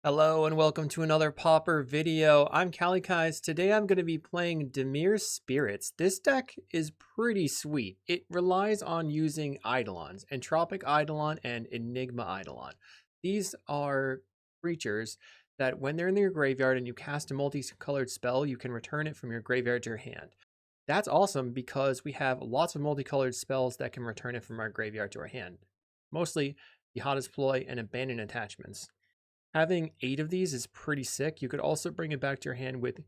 Hello and welcome to another Pauper video. I'm Kalikaiz. Today I'm going to be playing Dimir Spirits. This deck is pretty sweet. It relies on using Eidolons, Entropic Eidolon and Enigma Eidolon. These are creatures that when they're in your graveyard and you cast a multicolored spell, you can return it from your graveyard to your hand. That's awesome because we have lots of multicolored spells that can return it from our graveyard to our hand. Mostly Dihada's Ploy and Abandoned Attachments. Having 8 of these is pretty sick. You could also bring it back to your hand with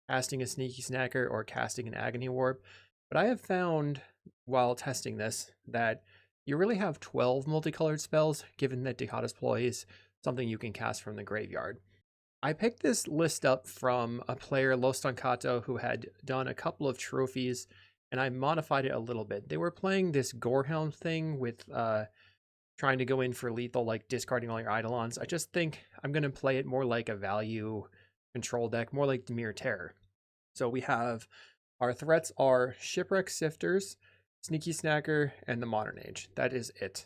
casting a Sneaky Snacker or casting an Agony Warp. But I have found while testing this that you really have 12 multicolored spells, given that Dihada's Ploy is something you can cast from the graveyard. I picked this list up from a player, Lostankato, who had done a couple of trophies, and I modified it a little bit. They were playing this Gorehound thing with trying to go in for lethal, like discarding all your Eidolons. I just think I'm going to play it more like a value control deck, more like Dimir Terror. So we have our threats are Shipwreck Sifters, Sneaky Snacker, and the Modern Age. That is it.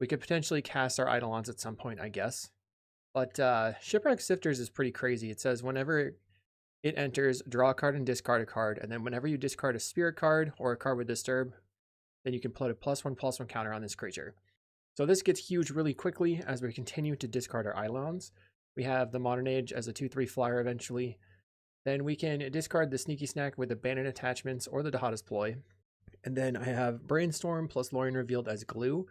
We could potentially cast our Eidolons at some point, I guess. But Shipwreck Sifters is pretty crazy. It says whenever it enters, draw a card and discard a card. And then whenever you discard a spirit card or a card with Disturb, then you can put a +1/+1 counter on this creature. So this gets huge really quickly as we continue to discard our Eidolons. We have the Modern Age as a 2/3 flyer eventually. Then we can discard the Sneaky Snack with Abandoned Attachments or the Dihada's Ploy. And then I have Brainstorm plus Lorien Revealed as glue.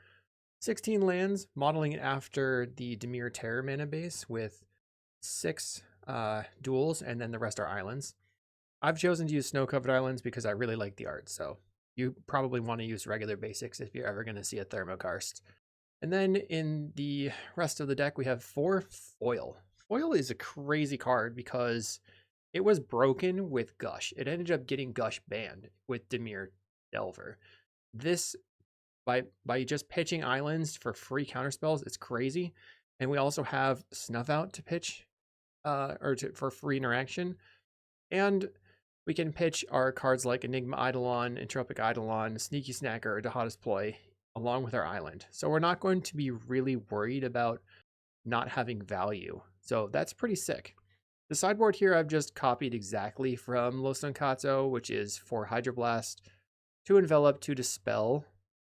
16 lands, modeling it after the Dimir Terror mana base with 6 duels, and then the rest are islands. I've chosen to use Snow-Covered Islands because I really like the art, so you probably want to use regular basics if you're ever going to see a Thermokarst. And then in the rest of the deck, we have 4 Foil. Foil is a crazy card because it was broken with Gush. It ended up getting Gush banned with Dimir Delver. This, by just pitching islands for free counterspells, it's crazy. And we also have Snuff Out to pitch, for free interaction. And we can pitch our cards like Enigma Eidolon, Entropic Eidolon, Sneaky Snacker, or Dihada's Ploy along with our island. So we're not going to be really worried about not having value. So that's pretty sick. The sideboard here I've just copied exactly from Lostankato, which is 4 Hydroblast, 2 Envelop, 2 Dispel,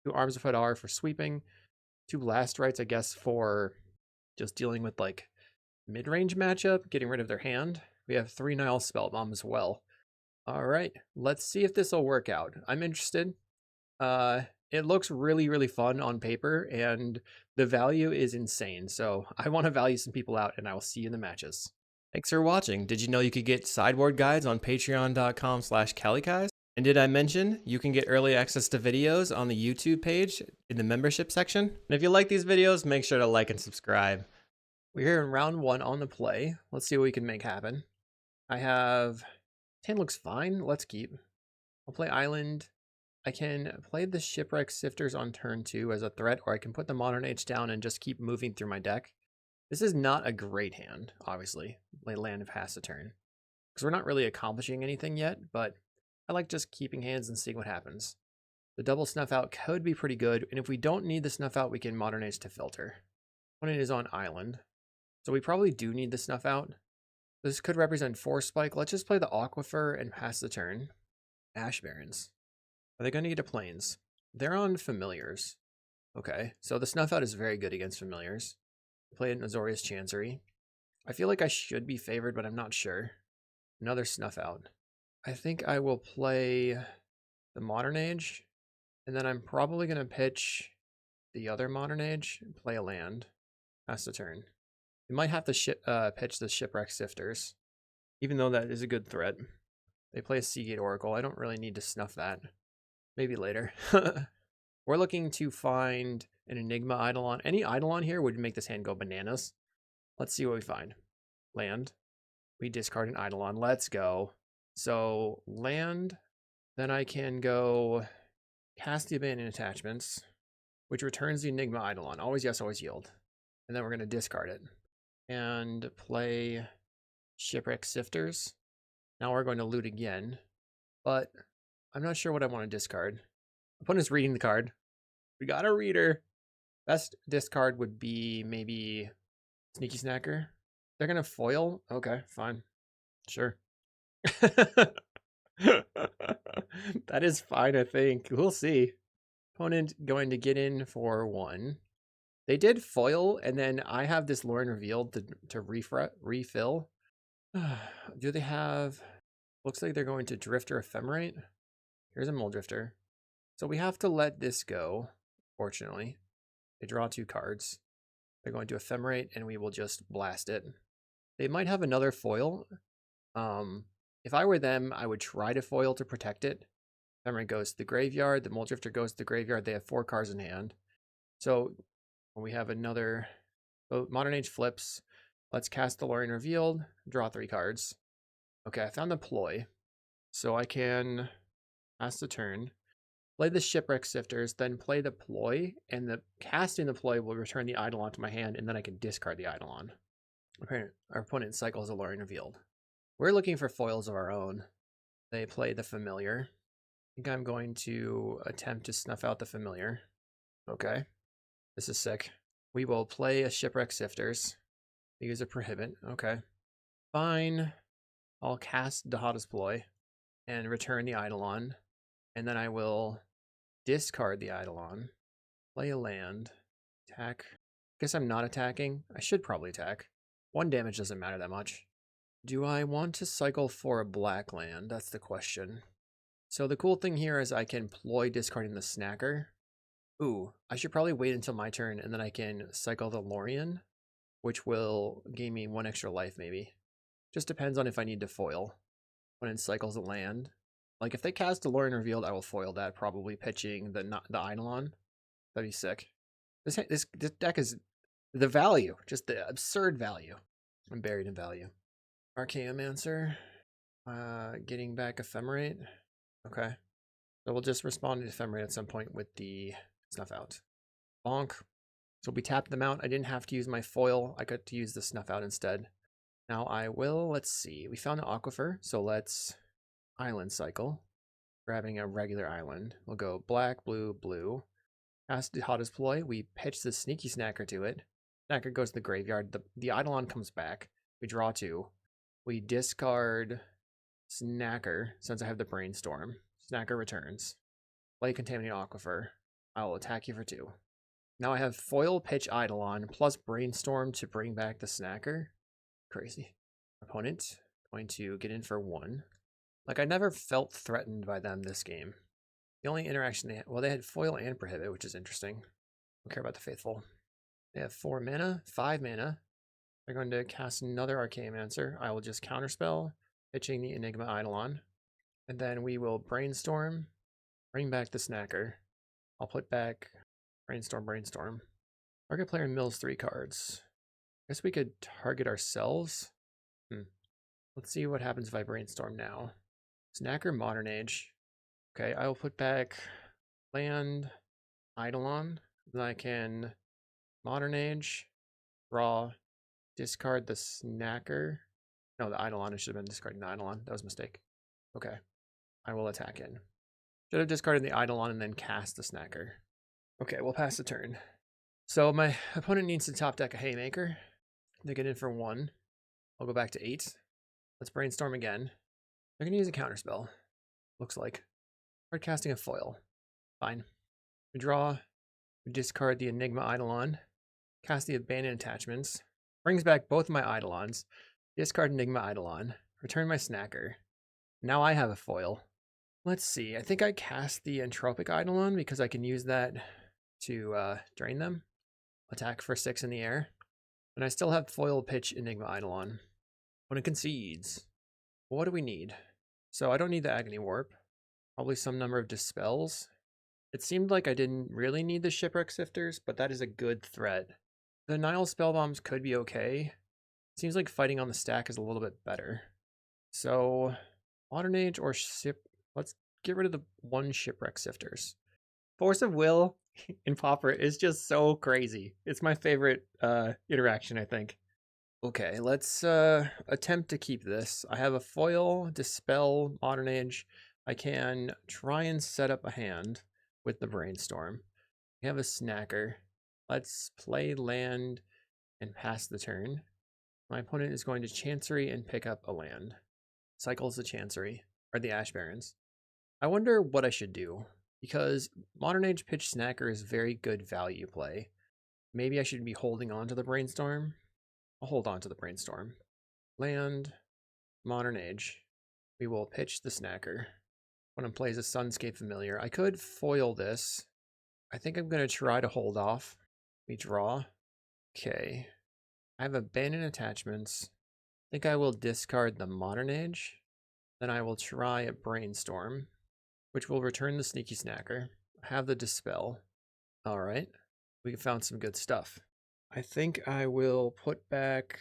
2 Arms of Hadar for sweeping, 2 Blast Rights, I guess, for just dealing with like mid-range matchup, getting rid of their hand. We have 3 Nile Spellbomb as well. All right, let's see if this will work out. I'm interested. It looks really, really fun on paper, and the value is insane. So I want to value some people out, and I will see you in the matches. Thanks for watching. Did you know you could get sideboard guides on patreon.com/Kalikaiz? And did I mention you can get early access to videos on the YouTube page in the membership section? And if you like these videos, make sure to like and subscribe. We're here in round 1 on the play. Let's see what we can make happen. I have 10 looks fine. Let's keep. I'll play Island. I can play the Shipwreck Sifters on turn 2 as a threat, or I can put the Modern Age down and just keep moving through my deck. This is not a great hand, obviously. Play land of pass a turn. Because we're not really accomplishing anything yet, but I like just keeping hands and seeing what happens. The double Snuff Out could be pretty good, and if we don't need the Snuff Out, we can Modern Age to filter. Opponent is on Island, so we probably do need the Snuff Out. This could represent Force Spike. Let's just play the Aquifer and pass the turn. Ash Barrens. Are they going to get to Plains? They're on Familiars. Okay, so the Snuff Out is very good against Familiars. Play an Azorius Chancery. I feel like I should be favored, but I'm not sure. Another Snuff Out. I think I will play the Modern Age, and then I'm probably going to pitch the other Modern Age and play a land. Pass the turn. You might have to pitch the Shipwreck Sifters, even though that is a good threat. They play a CawGate Oracle. I don't really need to snuff that. Maybe later. We're looking to find an Enigma Eidolon. Any Eidolon here would make this hand go bananas. Let's see what we find. Land. We discard an Eidolon. Let's go. So land. Then I can go cast the Abandoned Attachments, which returns the Enigma Eidolon. Always yes, always yield. And then we're going to discard it. And play Shipwreck Sifters. Now we're going to loot again. But I'm not sure what I want to discard. Opponent's reading the card. We got a reader. Best discard would be maybe Sneaky Snacker. They're gonna foil? Okay, fine. Sure. That is fine, I think. We'll see. Opponent going to get in for 1. They did foil, and then I have this Lauren revealed to refill. Do they have... Looks like they're going to Drifter Ephemerate. Here's a Mole Drifter. So we have to let this go, fortunately. They draw 2 cards. They're going to Ephemerate, and we will just blast it. They might have another foil. If I were them, I would try to foil to protect it. Ephemerate goes to the graveyard. The Mole Drifter goes to the graveyard. They have 4 cards in hand. So we have another... So Modern Age flips. Let's cast the Lorien Revealed. Draw 3 cards. Okay, I found the Ploy. So I can pass the turn. Play the Shipwreck Sifters, then play the Ploy, and the casting the Ploy will return the Eidolon to my hand, and then I can discard the Eidolon. Our opponent cycles a Lorien Revealed. We're looking for foils of our own. They play the Familiar. I think I'm going to attempt to snuff out the Familiar. Okay. This is sick. We will play a Shipwreck Sifters. Use a Prohibit. Okay. Fine. I'll cast Dihada's Ploy and return the Eidolon. And then I will discard the Eidolon. Play a land. Attack. Guess I'm not attacking. I should probably attack. 1 damage doesn't matter that much. Do I want to cycle for a black land? That's the question. So the cool thing here is I can Ploy discarding the Snacker. Ooh, I should probably wait until my turn and then I can cycle the Lorien, which will gain me 1 extra life maybe. Just depends on if I need to foil. When it cycles a land. Like if they cast a Lorien Revealed, I will foil that, probably pitching the Eidolon. That'd be sick. This deck is the value, just the absurd value. I'm buried in value. Archaeomancer, getting back Ephemerate. Okay. So we'll just respond to Ephemerate at some point with the Snuff Out. Bonk. So we tapped them out. I didn't have to use my foil. I got to use the Snuff Out instead. Now I will, let's see. We found an Aquifer, so let's Island cycle. Grabbing a regular island. We'll go black, blue, blue. Cast Dihada's Ploy. We pitch the Sneaky Snacker to it. Snacker goes to the graveyard. The Eidolon comes back. We draw 2. We discard Snacker, since I have the Brainstorm. Snacker returns. Play Contaminate Aquifer. I will attack you for 2. Now I have foil pitch Eidolon plus Brainstorm to bring back the Snacker. Crazy. Opponent going to get in for 1. Like, I never felt threatened by them this game. The only interaction they had, well, they had foil and prohibit, which is interesting. Don't care about the faithful. They have 4 mana, 5 mana. They're going to cast another Archaeomancer. I will just counterspell, pitching the Enigma Eidolon. And then we will Brainstorm, bring back the Snacker. I'll put back Brainstorm, Brainstorm. Target player mills 3 cards. I guess we could target ourselves. Let's see what happens if I Brainstorm now. Snacker, Modern Age. Okay, I will put back land, Eidolon. Then I can Modern Age, draw, discard the Snacker. No, the Eidolon. I should have been discarding the Eidolon. That was a mistake. Okay, I will attack in. Should have discarded the Eidolon and then cast the Snacker. Okay, we'll pass the turn. So my opponent needs to top deck a Haymaker. They get in for 1. I'll go back to 8. Let's Brainstorm again. They're going to use a counterspell. Looks like. Hard casting a foil. Fine. We draw. We discard the Enigma Eidolon. Cast the Abandoned Attachments. Brings back both of my Eidolons. Discard Enigma Eidolon. Return my Snacker. Now I have a foil. Let's see. I think I cast the Entropic Eidolon because I can use that to drain them. Attack for 6 in the air. And I still have foil pitch Enigma Eidolon. When it concedes. What do we need? So I don't need the Agony Warp. Probably some number of Dispels. It seemed like I didn't really need the Shipwreck Sifters, but that is a good threat. The Nile Spellbombs could be okay. Seems like fighting on the stack is a little bit better. So, Modern Age or let's get rid of the 1 Shipwreck Sifters. Force of Will in Pauper is just so crazy. It's my favorite interaction, I think. Okay, let's attempt to keep this. I have a foil, Dispel, Modern Age. I can try and set up a hand with the Brainstorm. We have a Snacker. Let's play land and pass the turn. My opponent is going to Chancery and pick up a land. Cycles the Chancery, or the Ash Barrens. I wonder what I should do, because Modern Age Pitch Snacker is very good value play. Maybe I should be holding on to the Brainstorm. I'll hold on to the Brainstorm. Land, Modern Age. We will pitch the Snacker. When it plays a Sunscape Familiar, I could foil this. I think I'm going to try to hold off. We draw. Okay. I have Abandoned Attachments. I think I will discard the Modern Age. Then I will try a Brainstorm, which will return the Sneaky Snacker. I have the Dispel. All right. We found some good stuff. I think I will put back...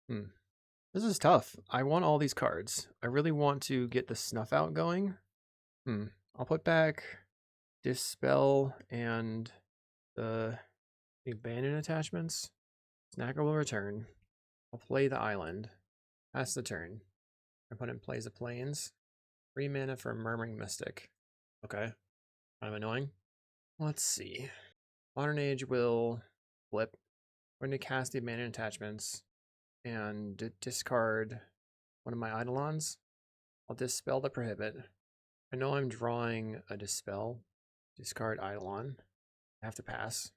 This is tough. I want all these cards. I really want to get the Snuff Out going. I'll put back Dispel and the Abandoned Attachments. Snacker will return. I'll play the Island. Pass the turn. My opponent plays a Plains. 3 mana for Murmuring Mystic. Okay. Kind of annoying. Let's see. Modern Age will flip. We're going to cast the Abandoned Attachments and discard one of my Eidolons. I'll Dispel the Prohibit. I know I'm drawing a Dispel. Discard Eidolon. I have to pass.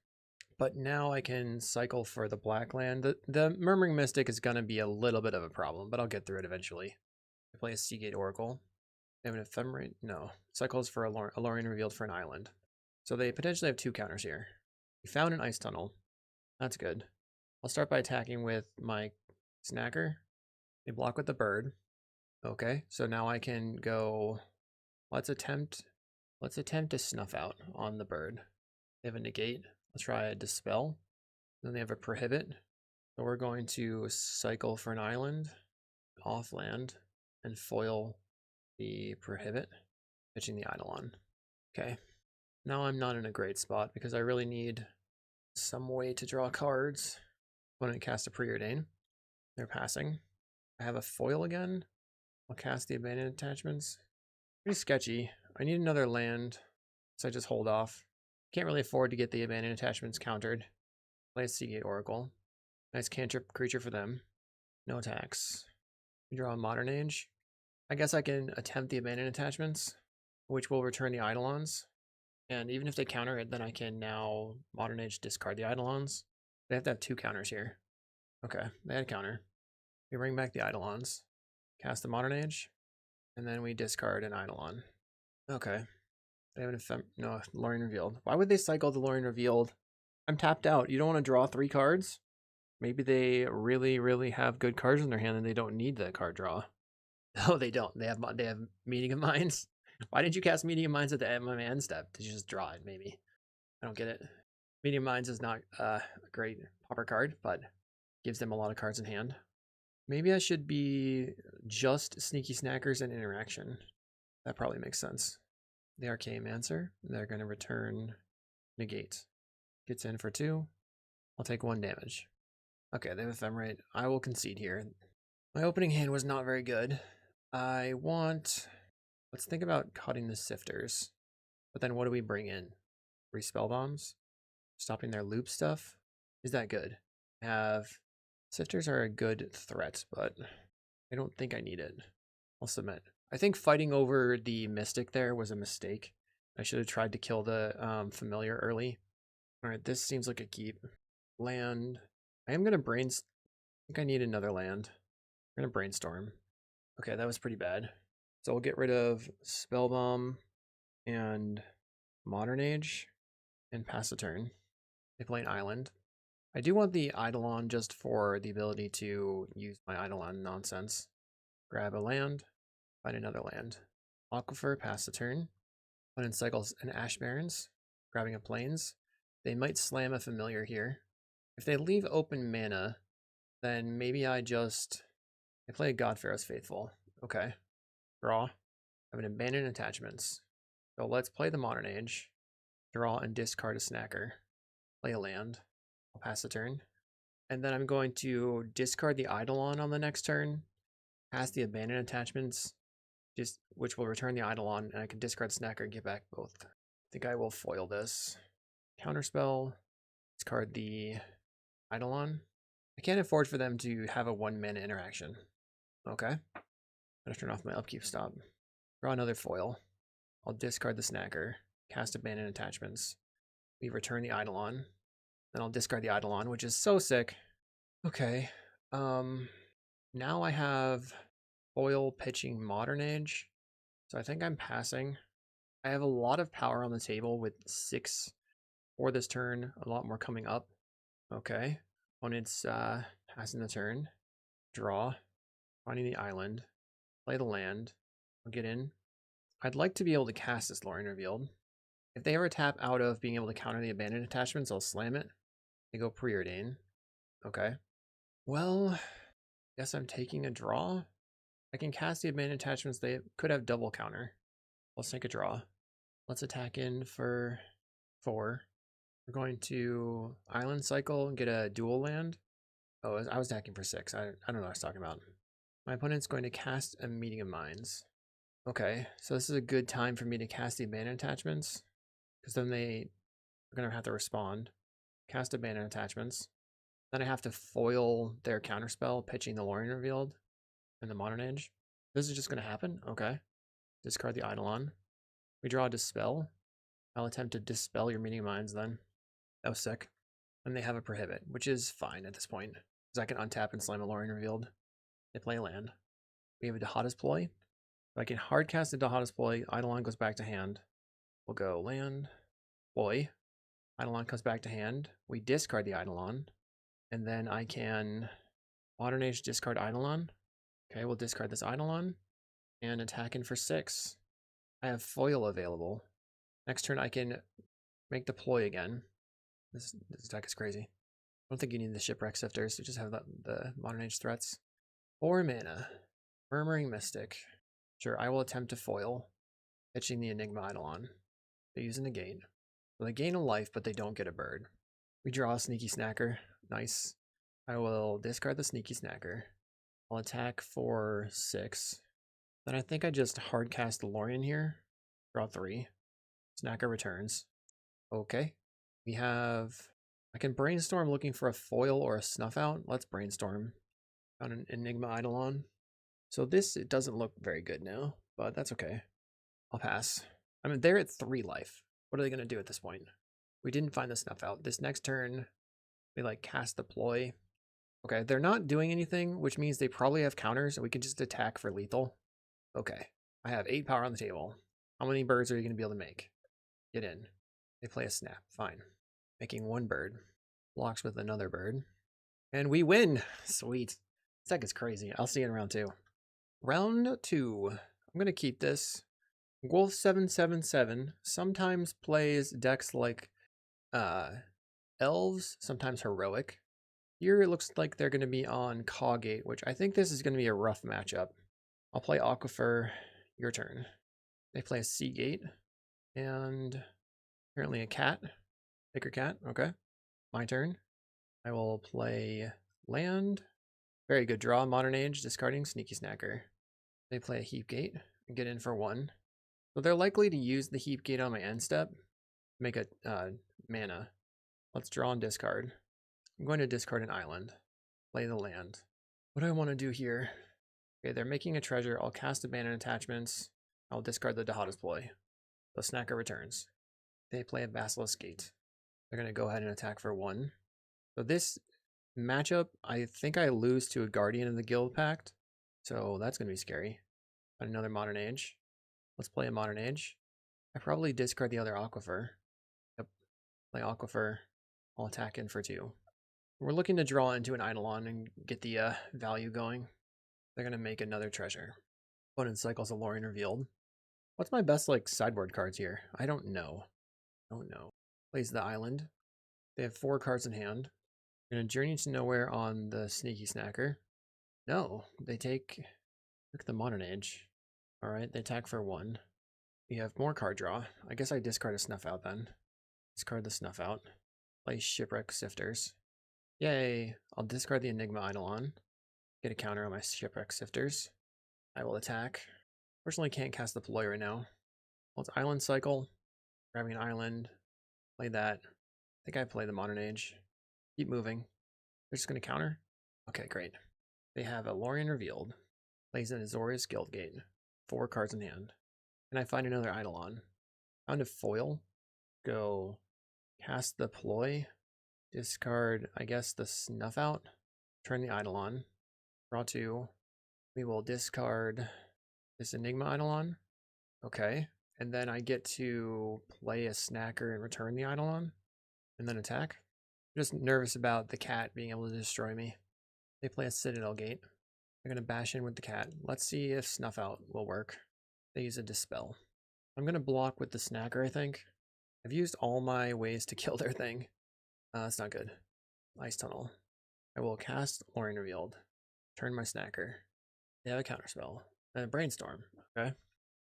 But now I can cycle for the black land. The Murmuring Mystic is going to be a little bit of a problem, but I'll get through it eventually. I play a CawGate Oracle. They have an Ephemerate? No. Cycles for Alorian Revealed for an island. So they potentially have 2 counters here. We found an Ice Tunnel. That's good. I'll start by attacking with my Snacker. They block with the bird. Okay, so now I can go... Let's attempt to Snuff Out on the bird. They have a Negate. Let's try a Dispel. Then they have a Prohibit. So we're going to cycle for an island, off land, and foil the Prohibit, pitching the Eidolon. Okay. Now I'm not in a great spot because I really need some way to draw cards. I'm going to cast a Preordain. They're passing. I have a foil again. I'll cast the Abandoned Attachments. Pretty sketchy. I need another land, so I just hold off. Can't really afford to get the Abandoned Attachments countered. Play a CawGate Oracle. Nice cantrip creature for them. No attacks. We draw a Modern Age. I guess I can attempt the Abandoned Attachments, which will return the Eidolons. And even if they counter it, then I can now Modern Age discard the Eidolons. They have to have 2 counters here. Okay, they had a counter. We bring back the Eidolons. Cast the Modern Age. And then we discard an Eidolon. Okay. They have no, Lorien Revealed. Why would they cycle the Lorien Revealed? I'm tapped out. You don't want to draw 3 cards? Maybe they really, really have good cards in their hand and they don't need the card draw. No, they don't. They have Meeting of Minds. Why didn't you cast Meeting of Minds at the end of my end step? Did you just draw it, maybe? I don't get it. Meeting of Minds is not a great Pauper card, but gives them a lot of cards in hand. Maybe I should be just Sneaky Snackers and Interaction. That probably makes sense. The Archaeomancer, they're going to return Negate. Gets in for 2. I'll take 1 damage. Okay, they have Ephemerate. I will concede here. My opening hand was not very good. Let's think about cutting the Sifters. But then what do we bring in? 3 Spell Bombs? Stopping their loop stuff? Is that good? Sifters are a good threat, but I don't think I need it. I'll submit. I think fighting over the Mystic there was a mistake. I should have tried to kill the Familiar early. Alright, this seems like a keep. Land. I am going to I think I need another land. I'm going to Brainstorm. Okay, that was pretty bad. So we'll get rid of Spellbomb and Modern Age and pass the turn. They play an island. I do want the Eidolon just for the ability to use my Eidolon nonsense. Grab a land, find another land. Aquifer, pass the turn. One in cycles an Ash Barrens, grabbing a Plains. They might slam a Familiar here. If they leave open mana, then maybe I play a Godpharaoh's Faithful. Okay. Draw. I have an Abandoned Attachments. So let's play the Modern Age. Draw and discard a Snacker. Play a land. I'll pass the turn. And then I'm going to discard the Eidolon on the next turn. Pass the Abandoned Attachments, which will return the Eidolon, and I can discard Snacker and get back both. I think I will foil this. Counterspell. Discard the Eidolon. I can't afford for them to have a 1-mana interaction. Okay. I'm gonna turn off my upkeep stop. Draw another foil. I'll discard the Snacker. Cast Abandoned Attachments. We return the Eidolon. Then I'll discard the Eidolon, which is so sick. Okay. Now I have foil pitching Modern Age. So I think I'm passing. I have a lot of power on the table with 6 for this turn, a lot more coming up. Okay. Opponent's passing the turn. Draw. Finding the island. Play the land. I'll get in. I'd like to be able to cast this Lorien Revealed. If they ever tap out of being able to counter the abandoned attachments, I'll slam it. They go Preordain. Okay. Well, guess I'm taking a draw. I can cast the abandoned attachments. They could have double counter. Let's take a draw. Let's attack in for 4. We're going to Island Cycle and get a dual land. Oh, I was attacking for 6. I don't know what I was talking about. My opponent's going to cast a Meeting of Minds. Okay, so this is a good time for me to cast the abandoned attachments, because then they are going to have to respond. Cast abandoned attachments. Then I have to foil their counterspell, pitching the Lorien Revealed and the Modern Age. This is just going to happen? Okay. Discard the Eidolon. We draw a Dispel. I'll attempt to dispel your Meeting of Minds then. That was sick. And they have a Prohibit, which is fine at this point, because I can untap and slam a Lorien Revealed. They play land. We have a Dihada's Ploy. If I can hardcast the Dihada's Ploy, Eidolon goes back to hand. We'll go land, Ploy. Eidolon comes back to hand. We discard the Eidolon. And then I can Modern Age discard Eidolon. Okay, we'll discard this Eidolon and attack in for 6. I have foil available. Next turn I can make the Ploy again. This deck is crazy. I don't think you need the Shipwreck Sifters. You just have the Modern Age threats. 4 mana. Murmuring Mystic. Sure, I will attempt to foil, pitching the Enigma Eidolon. They use a negate. So they gain a life, but they don't get a bird. We draw a Sneaky Snacker. Nice. I will discard the Sneaky Snacker. I'll attack for 6. Then I think I just hardcast the Lorien here. Draw 3. Snacker returns. Okay. We have... I can brainstorm looking for a foil or a snuff out. Let's brainstorm. Found an Enigma Eidolon. So this, it doesn't look very good now, but that's okay. I'll pass. I mean, they're at 3 life. What are they going to do at this point? We didn't find the snuff out. This next turn, we like cast the Ploy. Okay, they're not doing anything, which means they probably have counters, and we can just attack for lethal. Okay, I have 8 power on the table. How many birds are you going to be able to make? Get in. They play a snap. Fine. Making 1 bird. Blocks with another bird. And we win! Sweet. This deck is crazy. I'll see you in round 2. Round 2. I'm going to keep this. Wolf777 sometimes plays decks like Elves, sometimes Heroic. Here it looks like they're going to be on CawGate, which I think this is going to be a rough matchup. I'll play Aquifer. Your turn. They play a Seagate. And apparently a cat. Picker cat. Okay. My turn. I will play land. Very good draw. Modern Age. Discarding Sneaky Snacker. They play a Heapgate and get in for 1. So they're likely to use the Heapgate on my end step. Make a mana. Let's draw and discard. I'm going to discard an island. Play the land. What do I want to do here? Okay, they're making a treasure. I'll cast abandoned attachments. I'll discard the Dihada's Ploy. The Snacker returns. They play a Basilisk Gate. They're going to go ahead and attack for 1. So this matchup, I think I lose to a Guardian of the Guild Pact. So that's going to be scary. Another Modern Age. Let's play a Modern Age. I probably discard the other Aquifer. Yep. Play Aquifer. I'll attack in for 2. We're looking to draw into an Eidolon and get the value going. They're going to make another treasure. Opponent cycles a Lorien Revealed. What's my best like sideboard cards here? I don't know. Plays the island. They have 4 cards in hand. They're going to Journey to Nowhere on the Sneaky Snacker. No, they take the Modern Age. Alright, they attack for 1. We have more card draw. I guess I discard a Snuff Out then. Discard the Snuff Out. Play Shipwreck Sifters. Yay! I'll discard the Enigma Eidolon. Get a counter on my Shipwreck Sifters. I will attack. Fortunately, can't cast the Ploy right now. Well, it's Island Cycle. Grabbing an island. Play that. I think I play the Modern Age. Keep moving. They're just going to counter. Okay, great. They have a Lorien Revealed, plays an Azorius Guildgate, 4 cards in hand. Can I find another Eidolon? Found a foil. Go cast the Ploy, discard, I guess, the Snuff Out, turn the Eidolon, draw 2. We will discard this Enigma Eidolon. Okay. And then I get to play a Snacker and return the Eidolon, and then attack. I'm just nervous about the cat being able to destroy me. They play a Citadel Gate. They're going to bash in with the cat. Let's see if Snuff Out will work. They use a Dispel. I'm going to block with the Snacker, I think. I've used all my ways to kill their thing. That's not good. Ice Tunnel. I will cast Lorien Revealed. Turn my Snacker. They have a Counterspell. And a Brainstorm. Okay.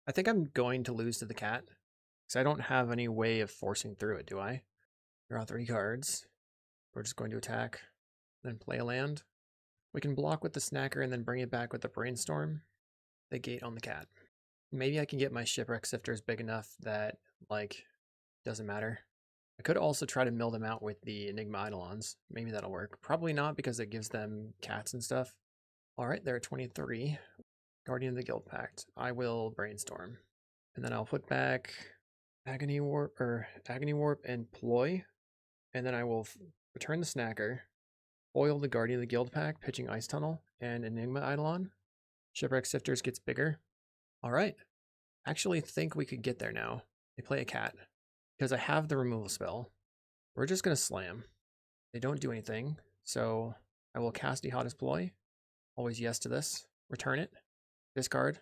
I think I'm going to lose to the cat. Because I don't have any way of forcing through it, do I? Draw 3 cards. We're just going to attack. Then play a land. We can block with the Snacker and then bring it back with the Brainstorm. They gate on the cat. Maybe I can get my Shipwreck Sifters big enough that, like, doesn't matter. I could also try to mill them out with the Enigma Eidolons. Maybe that'll work. Probably not because it gives them cats and stuff. Alright, they're at 23. Guardian of the Guild Pact. I will Brainstorm. And then I'll put back Agony Warp and Ploy. And then I will return the Snacker. Foil the Guardian of the Guild Pact, pitching Ice Tunnel, and Enigma Eidolon. Shipwreck Sifters gets bigger. Alright. Actually think we could get there now. They play a cat. Because I have the removal spell. We're just going to slam. They don't do anything. So I will cast Dihada's Ploy. Always yes to this. Return it. Discard.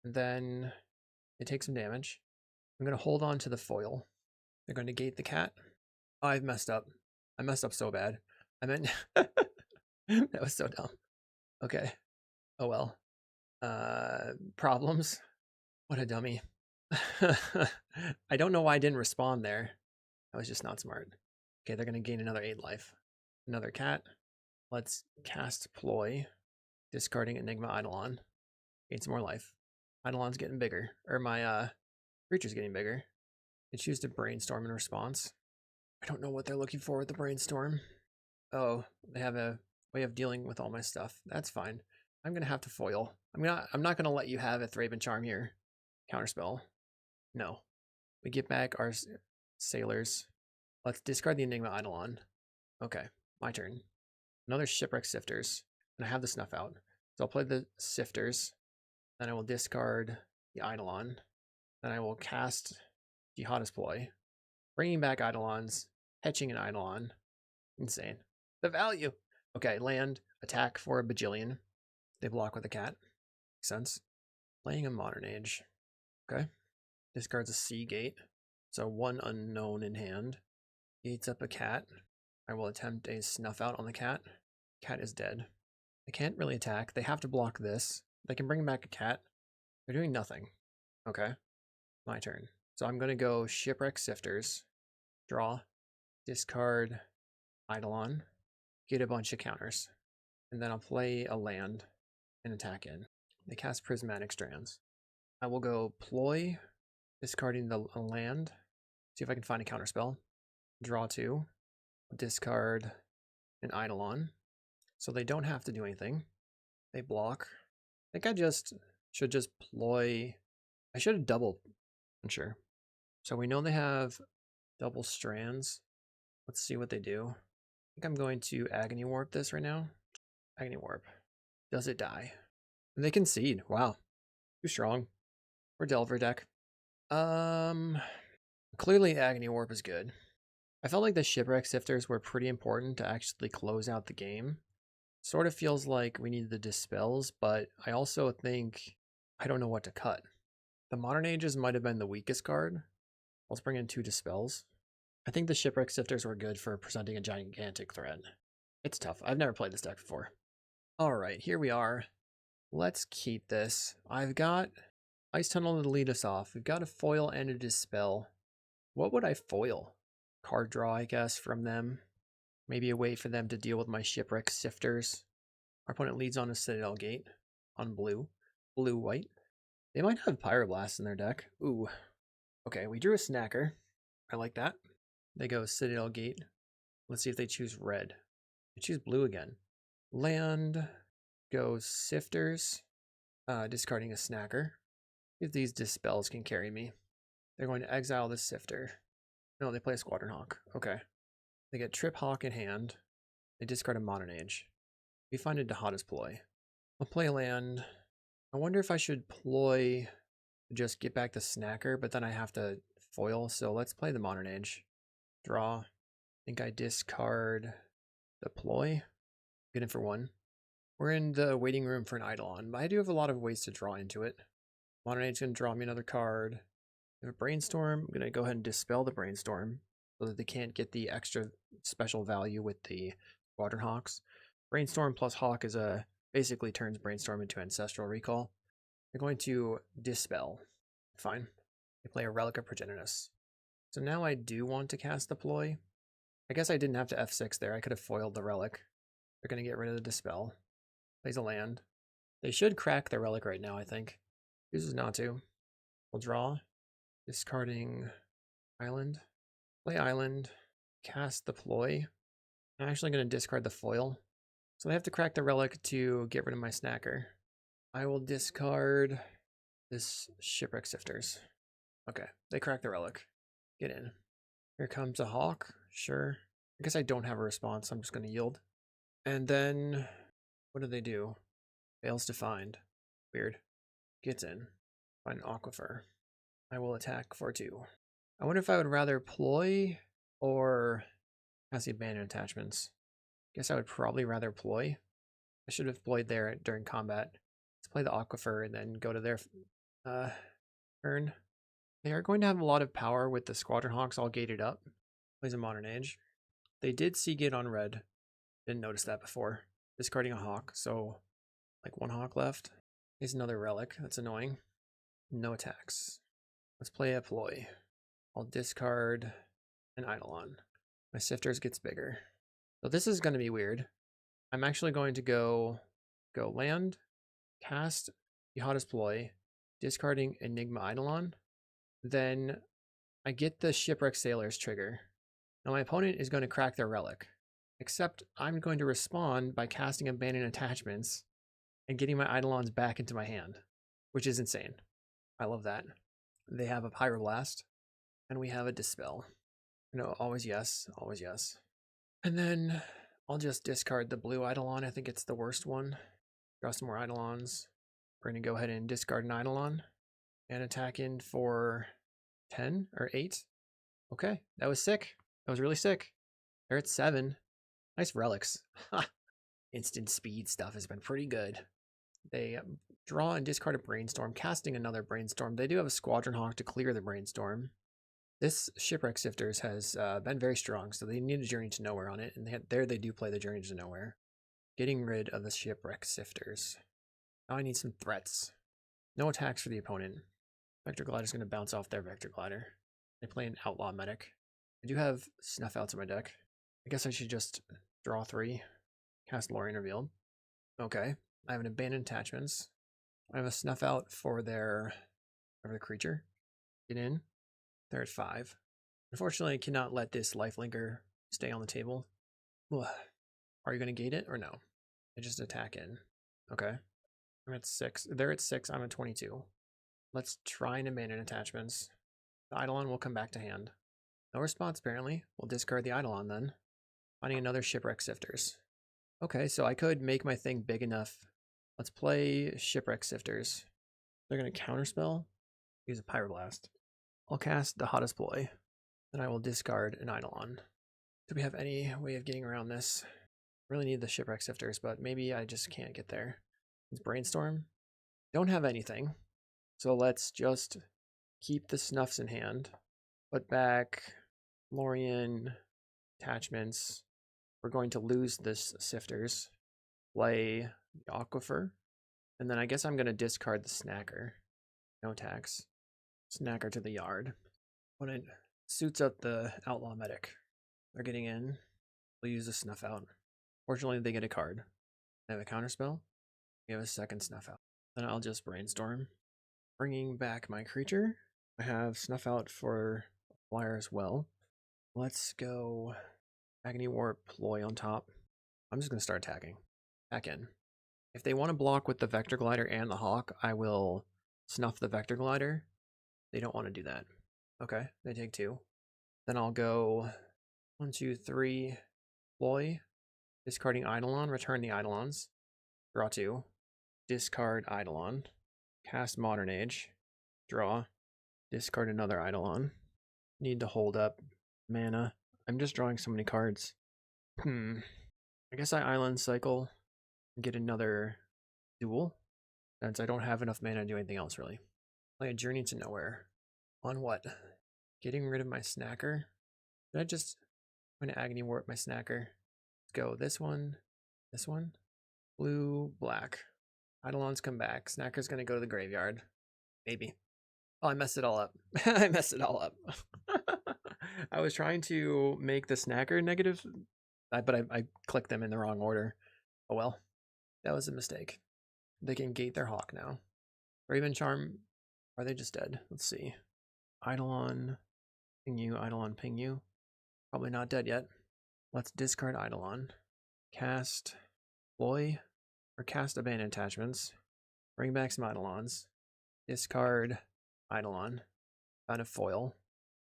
And then it takes some damage. I'm going to hold on to the foil. They're going to gate the cat. Oh, I've messed up. I messed up so bad. I meant... that was so dumb. Okay. Oh well. Problems. What a dummy. I don't know why I didn't respond there. I was just not smart. Okay, they're going to gain another 8 life. Another cat. Let's cast Ploy. Discarding Enigma Eidolon. Gain some more life. Eidolon's getting bigger. Or my creature's getting bigger. They choose to Brainstorm in response. I don't know what they're looking for with the Brainstorm. Oh, they have a way of dealing with all my stuff. That's fine. I'm going to have to foil. I'm not going to let you have a Thraben Charm here. Counterspell. No. We get back our sailors. Let's discard the Enigma Eidolon. Okay, my turn. Another Shipwreck Sifters. And I have the Snuff Out. So I'll play the Sifters. Then I will discard the Eidolon. Then I will cast Dihada's Ploy. Bringing back Eidolons. Hatching an Eidolon. Insane. The value! Okay, land. Attack for a bajillion. They block with a cat. Makes sense. Playing a Modern Age. Okay. Discards a Sea Gate. So 1 unknown in hand. Gates up a cat. I will attempt a Snuff Out on the cat. Cat is dead. They can't really attack. They have to block this. They can bring back a cat. They're doing nothing. Okay. My turn. So I'm going to go Shipwreck Sifters. Draw. Discard Eidolon. Get a bunch of counters. And then I'll play a land and attack in. They cast Prismatic Strands. I will go Ploy. Discarding the land. See if I can find a counterspell. Draw 2. Discard an Eidolon. So they don't have to do anything. They block. I think I should just Ploy. I should have double. I'm sure. So we know they have double strands. Let's see what they do. I think I'm going to Agony Warp this right now. Agony Warp. Does it die? And they concede. Wow. Too strong. We're Delver deck. Clearly Agony Warp is good. I felt like the Shipwreck Sifters were pretty important to actually close out the game. Sort of feels like we need the Dispels, but I also think I don't know what to cut. The Modern Ages might have been the weakest card. Let's bring in 2 Dispels. I think the Shipwreck Sifters were good for presenting a gigantic threat. It's tough. I've never played this deck before. Alright, here we are. Let's keep this. I've got Ice Tunnel to lead us off. We've got a foil and a Dispel. What would I foil? Card draw, I guess, from them. Maybe a way for them to deal with my Shipwreck Sifters. Our opponent leads on a Citadel Gate on blue. Blue-white. They might have Pyroblast in their deck. Ooh. Okay, we drew a Snacker. I like that. They go Citadel Gate. Let's see if they choose red. They choose blue again. Land goes Sifters, discarding a Snacker. If these Dispels can carry me. They're going to exile the Sifter. No, they play a Squadron Hawk. Okay. They get Trip Hawk in hand. They discard a Modern Age. We find a Dihada's Ploy. I'll play land. I wonder if I should Ploy to just get back the Snacker, but then I have to foil, so let's play the Modern Age. Draw. I think I discard the Ploy. Get in for 1. We're in the waiting room for an Eidolon, but I do have a lot of ways to draw into it. Modern Age is going to draw me another card. I have a Brainstorm. I'm going to go ahead and dispel the Brainstorm so that they can't get the extra special value with the Squadron Hawks. Brainstorm plus Hawk is basically turns Brainstorm into Ancestral Recall. They're going to dispel. Fine. They play a Relic of Progenitus. So now I do want to cast the Ploy. I guess I didn't have to F6 there. I could have foiled the Relic. They're going to get rid of the Dispel. Plays a land. They should crack their Relic right now, I think. Chooses not to. We'll draw. Discarding Island. Play Island. Cast the Ploy. I'm actually going to discard the foil. So I have to crack the Relic to get rid of my Snacker. I will discard this Shipwreck Sifters. Okay, they crack the Relic. Get in. Here comes a Hawk. Sure. I guess I don't have a response. I'm just going to yield. And then, what do they do? Fails to find. Weird. Gets in. Find Aquifer. I will attack for 2. I wonder if I would rather Ploy or cast the Abandoned Attachments. Guess I would probably rather Ploy. I should have ployed there during combat. Let's play the Aquifer and then go to their turn. They are going to have a lot of power with the Squadron Hawks all gated up. Plays a Modern Age. They did Seagate on red. Didn't notice that before. Discarding a Hawk, so like 1 Hawk left. Here's another Relic. That's annoying. No attacks. Let's play a Ploy. I'll discard an Eidolon. My Sifters gets bigger. So this is going to be weird. I'm actually going to go land, cast Dihada's Ploy, discarding Enigma Eidolon. Then I get the Shipwreck Sailors trigger. Now my opponent is going to crack their Relic. Except I'm going to respond by casting Abandoned Attachments and getting my Eidolons back into my hand, which is insane. I love that. They have a Pyroblast, and we have a Dispel. No, always yes, always yes. And then I'll just discard the blue Eidolon. I think it's the worst one. Draw some more Eidolons. We're going to go ahead and discard an Eidolon and attack in for 10 or 8. Okay, that was sick. That was really sick. They're at 7. Nice relics. Instant speed stuff has been pretty good. They draw and discard a Brainstorm, casting another Brainstorm. They do have a Squadron Hawk to clear the Brainstorm. This Shipwreck Sifters has been very strong, so they need a Journey to Nowhere on it, and they do play the Journey to Nowhere. Getting rid of the Shipwreck Sifters. Now I need some threats. No attacks for the opponent. Vector Glider is going to bounce off their Vector Glider. They play an Outlaw Medic. I do have Snuff Outs in my deck. I guess I should just draw 3. Cast Lorien Revealed. Okay. I have an Abandoned Attachments. I have a Snuff Out for their creature. Get in. They're at 5. Unfortunately, I cannot let this Lifelinker stay on the table. Ugh. Are you going to gate it or no? I just attack in. Okay. I'm at 6. They're at 6. I'm at 22. Let's try and abandon attachments. The Eidolon will come back to hand. No response, apparently. We'll discard the Eidolon then. Finding another Shipwreck Sifters. Okay, so I could make my thing big enough. Let's play Shipwreck Sifters. They're going to counterspell. Use a Pyroblast. I'll cast Dihada's Ploy. Then I will discard an Eidolon. Do we have any way of getting around this? I really need the Shipwreck Sifters, but maybe I just can't get there. It's Brainstorm. Don't have anything. So let's just keep the Snuffs in hand. Put back Lorien attachments. We're going to lose this Sifters. Play the Aquifer. And then I guess I'm going to discard the Snacker. No attacks. Snacker to the yard. When it suits up the Outlaw Medic. They're getting in. We'll use a Snuff Out. Fortunately, they get a card. I have a counterspell. We have a second Snuff Out. Then I'll just Brainstorm. Bringing back my creature. I have Snuff Out for Flyer as well. Let's go Agony Warp Ploy on top. I'm just going to start attacking. back in. If they want to block with the Vector Glider and the Hawk, I will snuff the Vector Glider. They don't want to do that. Okay, they take 2. Then I'll go 1, 2, 3, Ploy, discarding Eidolon, return the Eidolons, draw 2, discard Eidolon, cast Modern Age, draw, discard another Eidolon. Need to hold up mana. I'm just drawing so many cards. I guess I Island Cycle and get another duel, since I don't have enough mana to do anything else, really. Play a Journey to Nowhere. On what? Getting rid of my Snacker. Did I just... I'm going to Agony Warp my Snacker. Let's go this one, blue, black. Eidolons come back. Snacker's going to go to the graveyard. Maybe. Oh, I messed it all up. I messed it all up. I was trying to make the Snacker negative, but I clicked them in the wrong order. Oh well, that was a mistake. They can gate their Hawk now. Raven Charm, are they just dead? Let's see. Eidolon, ping you, Eidolon, ping you. Probably not dead yet. Let's discard Eidolon. Cast Ploy, or cast Abandoned Attachments. Bring back some Eidolons. Discard Eidolon. Found a foil.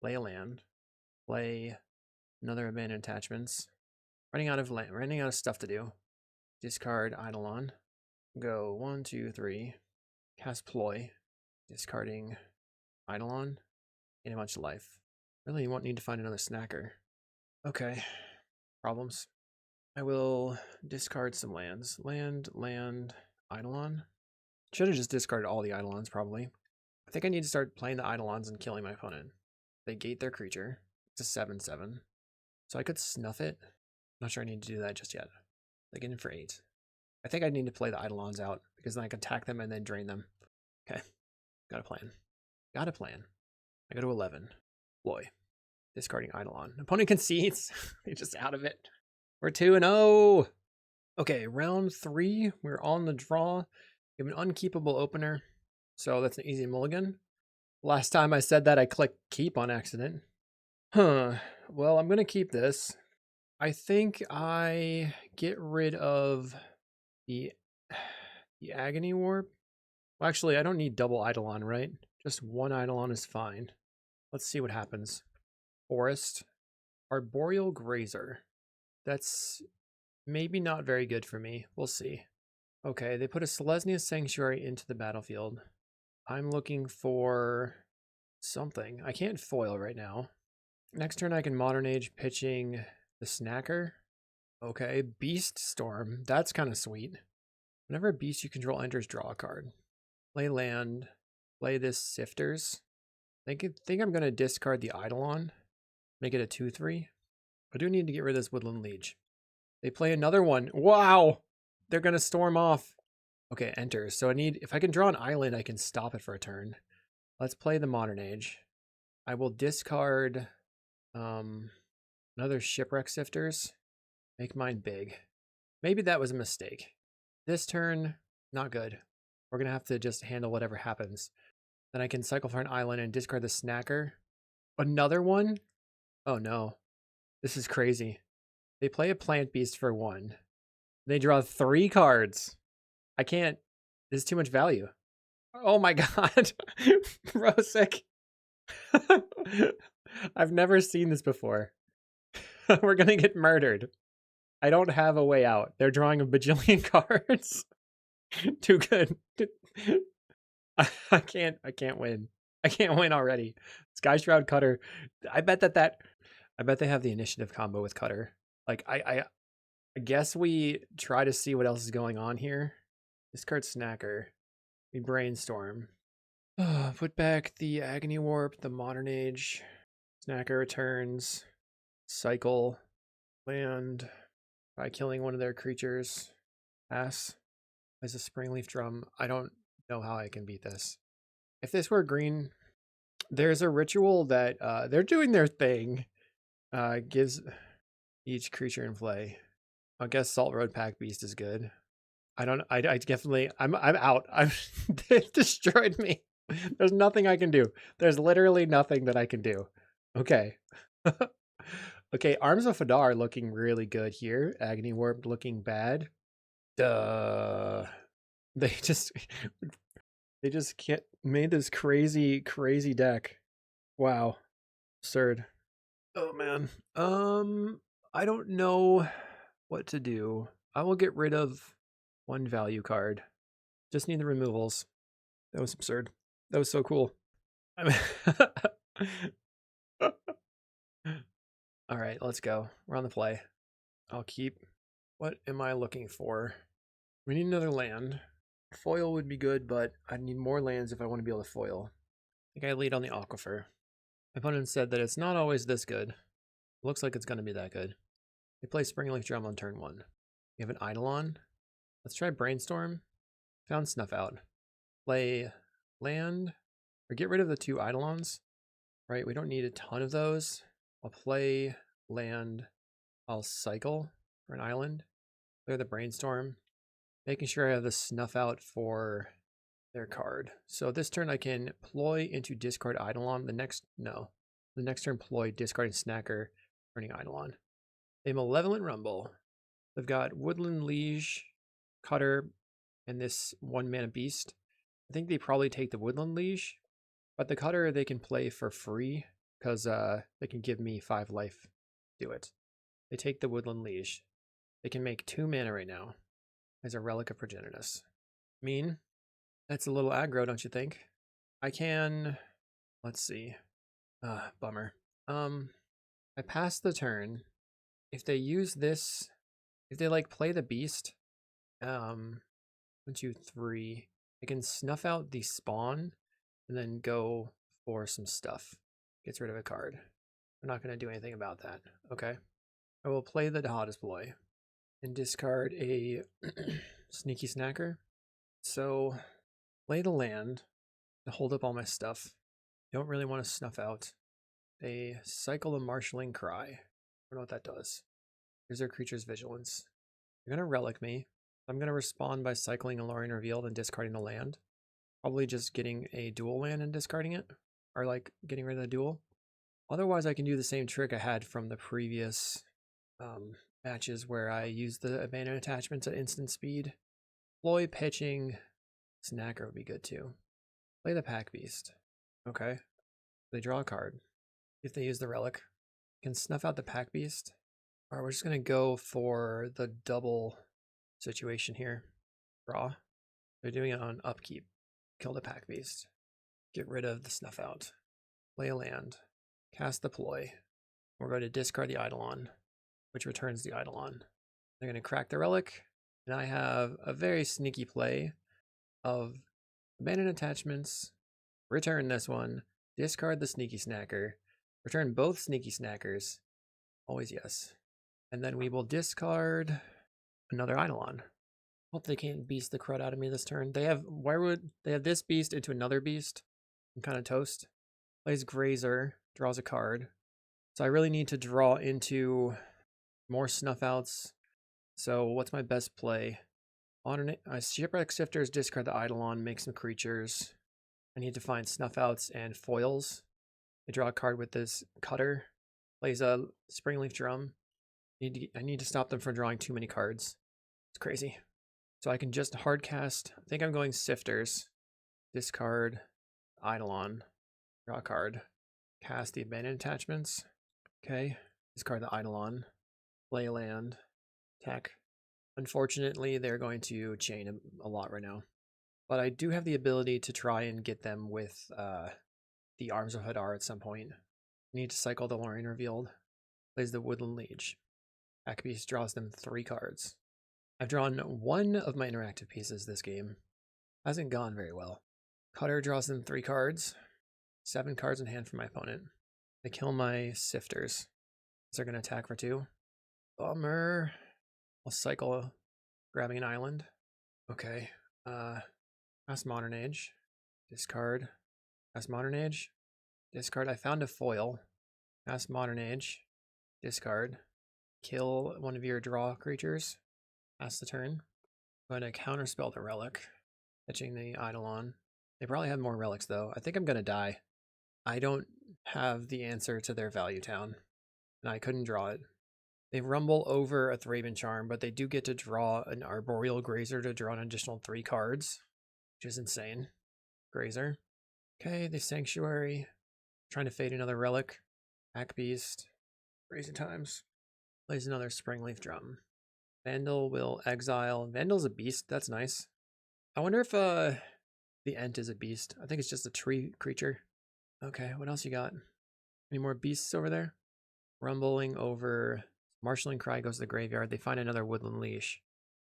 Play a land. Play another Abandoned Attachments. Running out of stuff to do. Discard Eidolon. Go 1, 2, 3. Cast Ploy. Discarding Eidolon. Gain a bunch of life. Really, you won't need to find another Snacker. Okay. Problems. I will discard some lands. Land, Eidolon. Should have just discarded all the Eidolons, probably. I think I need to start playing the Eidolons and killing my opponent. They gate their creature. It's a 7/7. So I could snuff it. Not sure I need to do that just yet. They get in for 8. I think I need to play the Eidolons out, because then I can attack them and then drain them. Okay. Got a plan. Got a plan. I go to 11. Ploy. Discarding Eidolon. Opponent concedes. He's just out of it. We're 2-0. Okay, round 3. We're on the draw. We have an unkeepable opener. So that's an easy mulligan. Last time I said that, I clicked keep on accident. Well, I'm going to keep this. I think I get rid of the Agony Warp. Well, actually, I don't need double Eidolon, right? Just one Eidolon is fine. Let's see what happens. Forest. Arboreal Grazer. That's maybe not very good for me. We'll see. Okay, they put a Selesnya Sanctuary into the battlefield. I'm looking for something. I can't foil right now. Next turn I can Modern Age pitching the Snacker. Okay, Beast Storm. That's kind of sweet. Whenever a beast you control enters, draw a card. Play land. Play this Sifters. I think I'm going to discard the Eidolon. Make it a 2/3. I do need to get rid of this Woodland Liege. They play another one. Wow! They're going to storm off. Okay, enters. So if I can draw an island, I can stop it for a turn. Let's play the Modern Age. I will discard another Shipwreck Sifters. Make mine big. Maybe that was a mistake. This turn, not good. We're going to have to just handle whatever happens. Then I can cycle for an island and discard the Snacker. Another one? Oh no. This is crazy. They play a Plant Beast for 1. They draw 3 cards. I can't. This is too much value. Oh my god. Rosic. I've never seen this before. We're gonna get murdered. I don't have a way out. They're drawing a bajillion cards. Too good. I can't win. I can't win already. Sky Shroud Cutter. I bet they have the initiative combo with Cutter. Like I guess we try to see what else is going on here. Discard Snacker. We brainstorm. Put back the Agony Warp, the Modern Age. Snacker returns. Cycle. Land. By killing one of their creatures. Pass. As a Springleaf Drum. I don't know how I can beat this. If this were green, there's a ritual that they're doing their thing. Gives each creature in play. I guess Salt Road Pack Beast is good. I definitely, I'm out. They've destroyed me. There's nothing I can do. There's literally nothing that I can do. Okay. Okay, Arms of Fadar looking really good here. Agony Warp looking bad. Duh. They just they just can't made this crazy deck. Wow. Absurd. Oh man. I don't know what to do. I will get rid of one value card. Just need the removals. That was absurd. That was so cool. I mean all right, let's go. We're on the play. I'll keep. What am I looking for? We need another land. Foil would be good, but I need more lands if I want to be able to foil. I think I lead on the Aquifer. My opponent said that it's not always this good. Looks like it's going to be that good. They play Springleaf Drum on turn 1. We have an Eidolon. Let's try Brainstorm. Found Snuff Out. Play land, or get rid of the 2 Eidolons. Right, we don't need a ton of those. I'll play land. I'll cycle for an island. Clear the Brainstorm. Making sure I have the Snuff Out for their card. So this turn I can Ploy into discard Eidolon. The next turn Ploy, discarding Snacker, turning Eidolon. A Malevolent Rumble. They've got Woodland Liege, Cutter, and this 1-mana beast. I think they probably take the Woodland Liege, but the Cutter they can play for free because they can give me 5 life. Do it. They take the Woodland Liege. They can make 2 mana right now as a Relic of Progenitus. Mean. That's a little aggro, don't you think? I can, let's see. Bummer. I pass the turn. If they use this, if they like play the beast, 1, 2, 3, I can snuff out the spawn and then go for some stuff. Gets rid of a card. I'm not going to do anything about that. Okay. I will play the Dihada Ploy and discard a Sneaky Snacker. So play the land to hold up all my stuff. Don't really want to snuff out. They cycle a Marshalling Cry. I don't know what that does. Here's their creature's vigilance. They're going to relic me. I'm going to respond by cycling Alluring Revealed and discarding the land. Probably just getting a dual land and discarding it. Or like getting rid of the dual. Otherwise I can do the same trick I had from the previous matches where I used the abandoned attachments at instant speed. Ploy pitching Snacker would be good too. Play the Pack Beast. Okay. They draw a card. If they use the relic, can snuff out the Pack Beast. Alright, we're just gonna go for the double situation here. Draw. They're doing it on upkeep. Kill the Pack Beast. Get rid of the snuff out. Play a land. Cast the Ploy. We're going to discard the Eidolon, which returns the Eidolon. They're going to crack the relic, and I have a very sneaky play of abandoned attachments, return this one, discard the Sneaky Snacker, return both Sneaky Snackers, always yes, and then we will discard another Eidolon. Hope they can't beast the crud out of me this turn. They have they have this beast into another beast. I'm kind of toast. Plays Grazer, draws a card. So I really need to draw into more snuff outs. So what's my best play? Shipwreck Sifters, discard the Eidolon, make some creatures. I need to find snuff outs and foils. I draw a card with this Cutter. Plays a Springleaf Drum. I need to stop them from drawing too many cards. It's crazy. So I can just hard cast. I think I'm going Sifters. Discard Eidolon. Draw a card. Cast the abandoned attachments. Okay. Discard the Eidolon. Play land. Attack. Unfortunately, they're going to chain a lot right now. But I do have the ability to try and get them with the Arms of Hadar at some point. I need to cycle the Alluring Revealed. Plays the Woodland Liege. Pack Beast draws them 3 cards. I've drawn 1 of my interactive pieces this game. Hasn't gone very well. Cutter draws them 3 cards. 7 cards in hand for my opponent. I kill my Sifters. So they're going to attack for 2. Bummer. I'll cycle grabbing an island. Okay. Cast Modern Age. Discard. Cast Modern Age. Discard. I found a foil. Cast Modern Age. Discard. Kill one of your draw creatures. Pass the turn. I'm going to counterspell the relic. Fetching the Eidolon. They probably have more relics though. I think I'm going to die. I don't have the answer to their value town. And I couldn't draw it. They rumble over a Thraben Charm, but they do get to draw an Arboreal Grazer to draw an additional 3 cards, which is insane. Grazer. Okay, the Sanctuary. Trying to fade another Relic. Pack Beast. Crazy times. Plays another Springleaf Drum. Vandal will exile. Vandal's a beast. That's nice. I wonder if the Ent is a beast. I think it's just a tree creature. Okay, what else you got? Any more beasts over there? Rumbling over. Marshalling Cry goes to the graveyard. They find another Woodland Leash.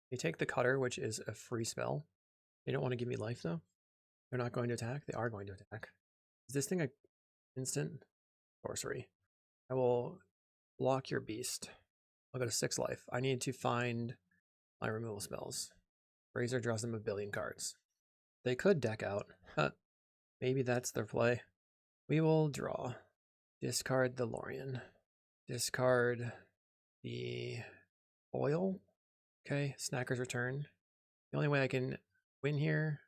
They take the Cutter, which is a free spell. They don't want to give me life, though. They're not going to attack. They are going to attack. Is this thing a instant? Sorcery. I will block your beast. I'll go to 6 life. I need to find my removal spells. Razor draws them a billion cards. They could deck out. Maybe that's their play. We will draw. Discard the Lorien. Discard the foil. Okay, Snacker's Return. The only way I can win here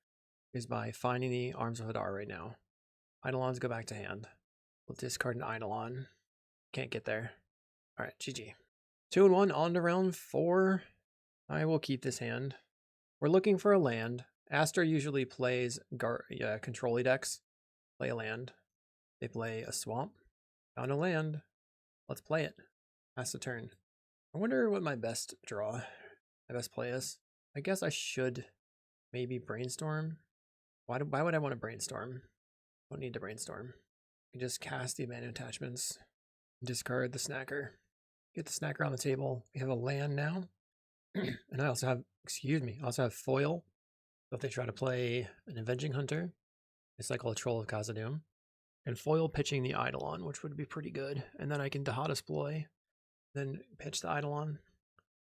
is by finding the Arms of Hadar right now. Eidolons go back to hand. We'll discard an Eidolon. Can't get there. Alright, GG. 2-1, on to round 4. I will keep this hand. We're looking for a land. Aster usually plays control-y decks. Play a land. They play a swamp. Found a land. Let's play it. Pass the turn. I wonder what my best draw, my best play is. I guess I should maybe brainstorm. Why would I want to brainstorm? Don't need to brainstorm. I can just cast the abandoned attachments. Discard the Snacker. Get the Snacker on the table. We have a land now. And I also have, I also have foil. So if they try to play an Avenging Hunter, I cycle a Troll of Khazad-dûm. And foil pitching the Eidolon, which would be pretty good. And then I can Dihada Ploy. Then pitch the Eidolon.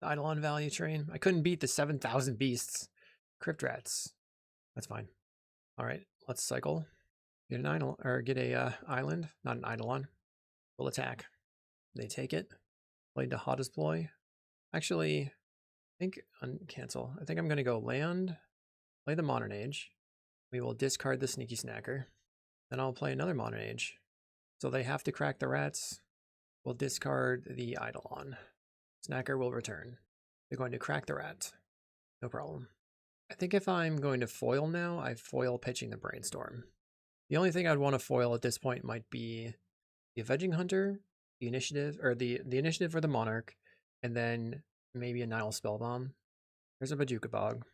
The Eidolon value train. I couldn't beat the 7,000 beasts. Crypt Rats. That's fine. Alright, let's cycle. Get an Eidolon, or get a island, not an Eidolon. We'll attack. They take it. Play Dihada's Ploy. Actually, I think cancel. I think I'm going to go land. Play the Modern Age. We will discard the Sneaky Snacker. Then I'll play another Modern Age. So they have to crack the rats. We'll discard the Eidolon. Snacker will return. They're going to crack the rat. No problem. I think if I'm going to foil now, I foil pitching the Brainstorm. The only thing I'd want to foil at this point might be the Avenging Hunter, the Initiative, or the Initiative or the Monarch, and then maybe a Nile Spellbomb. There's a Bojuka Bog.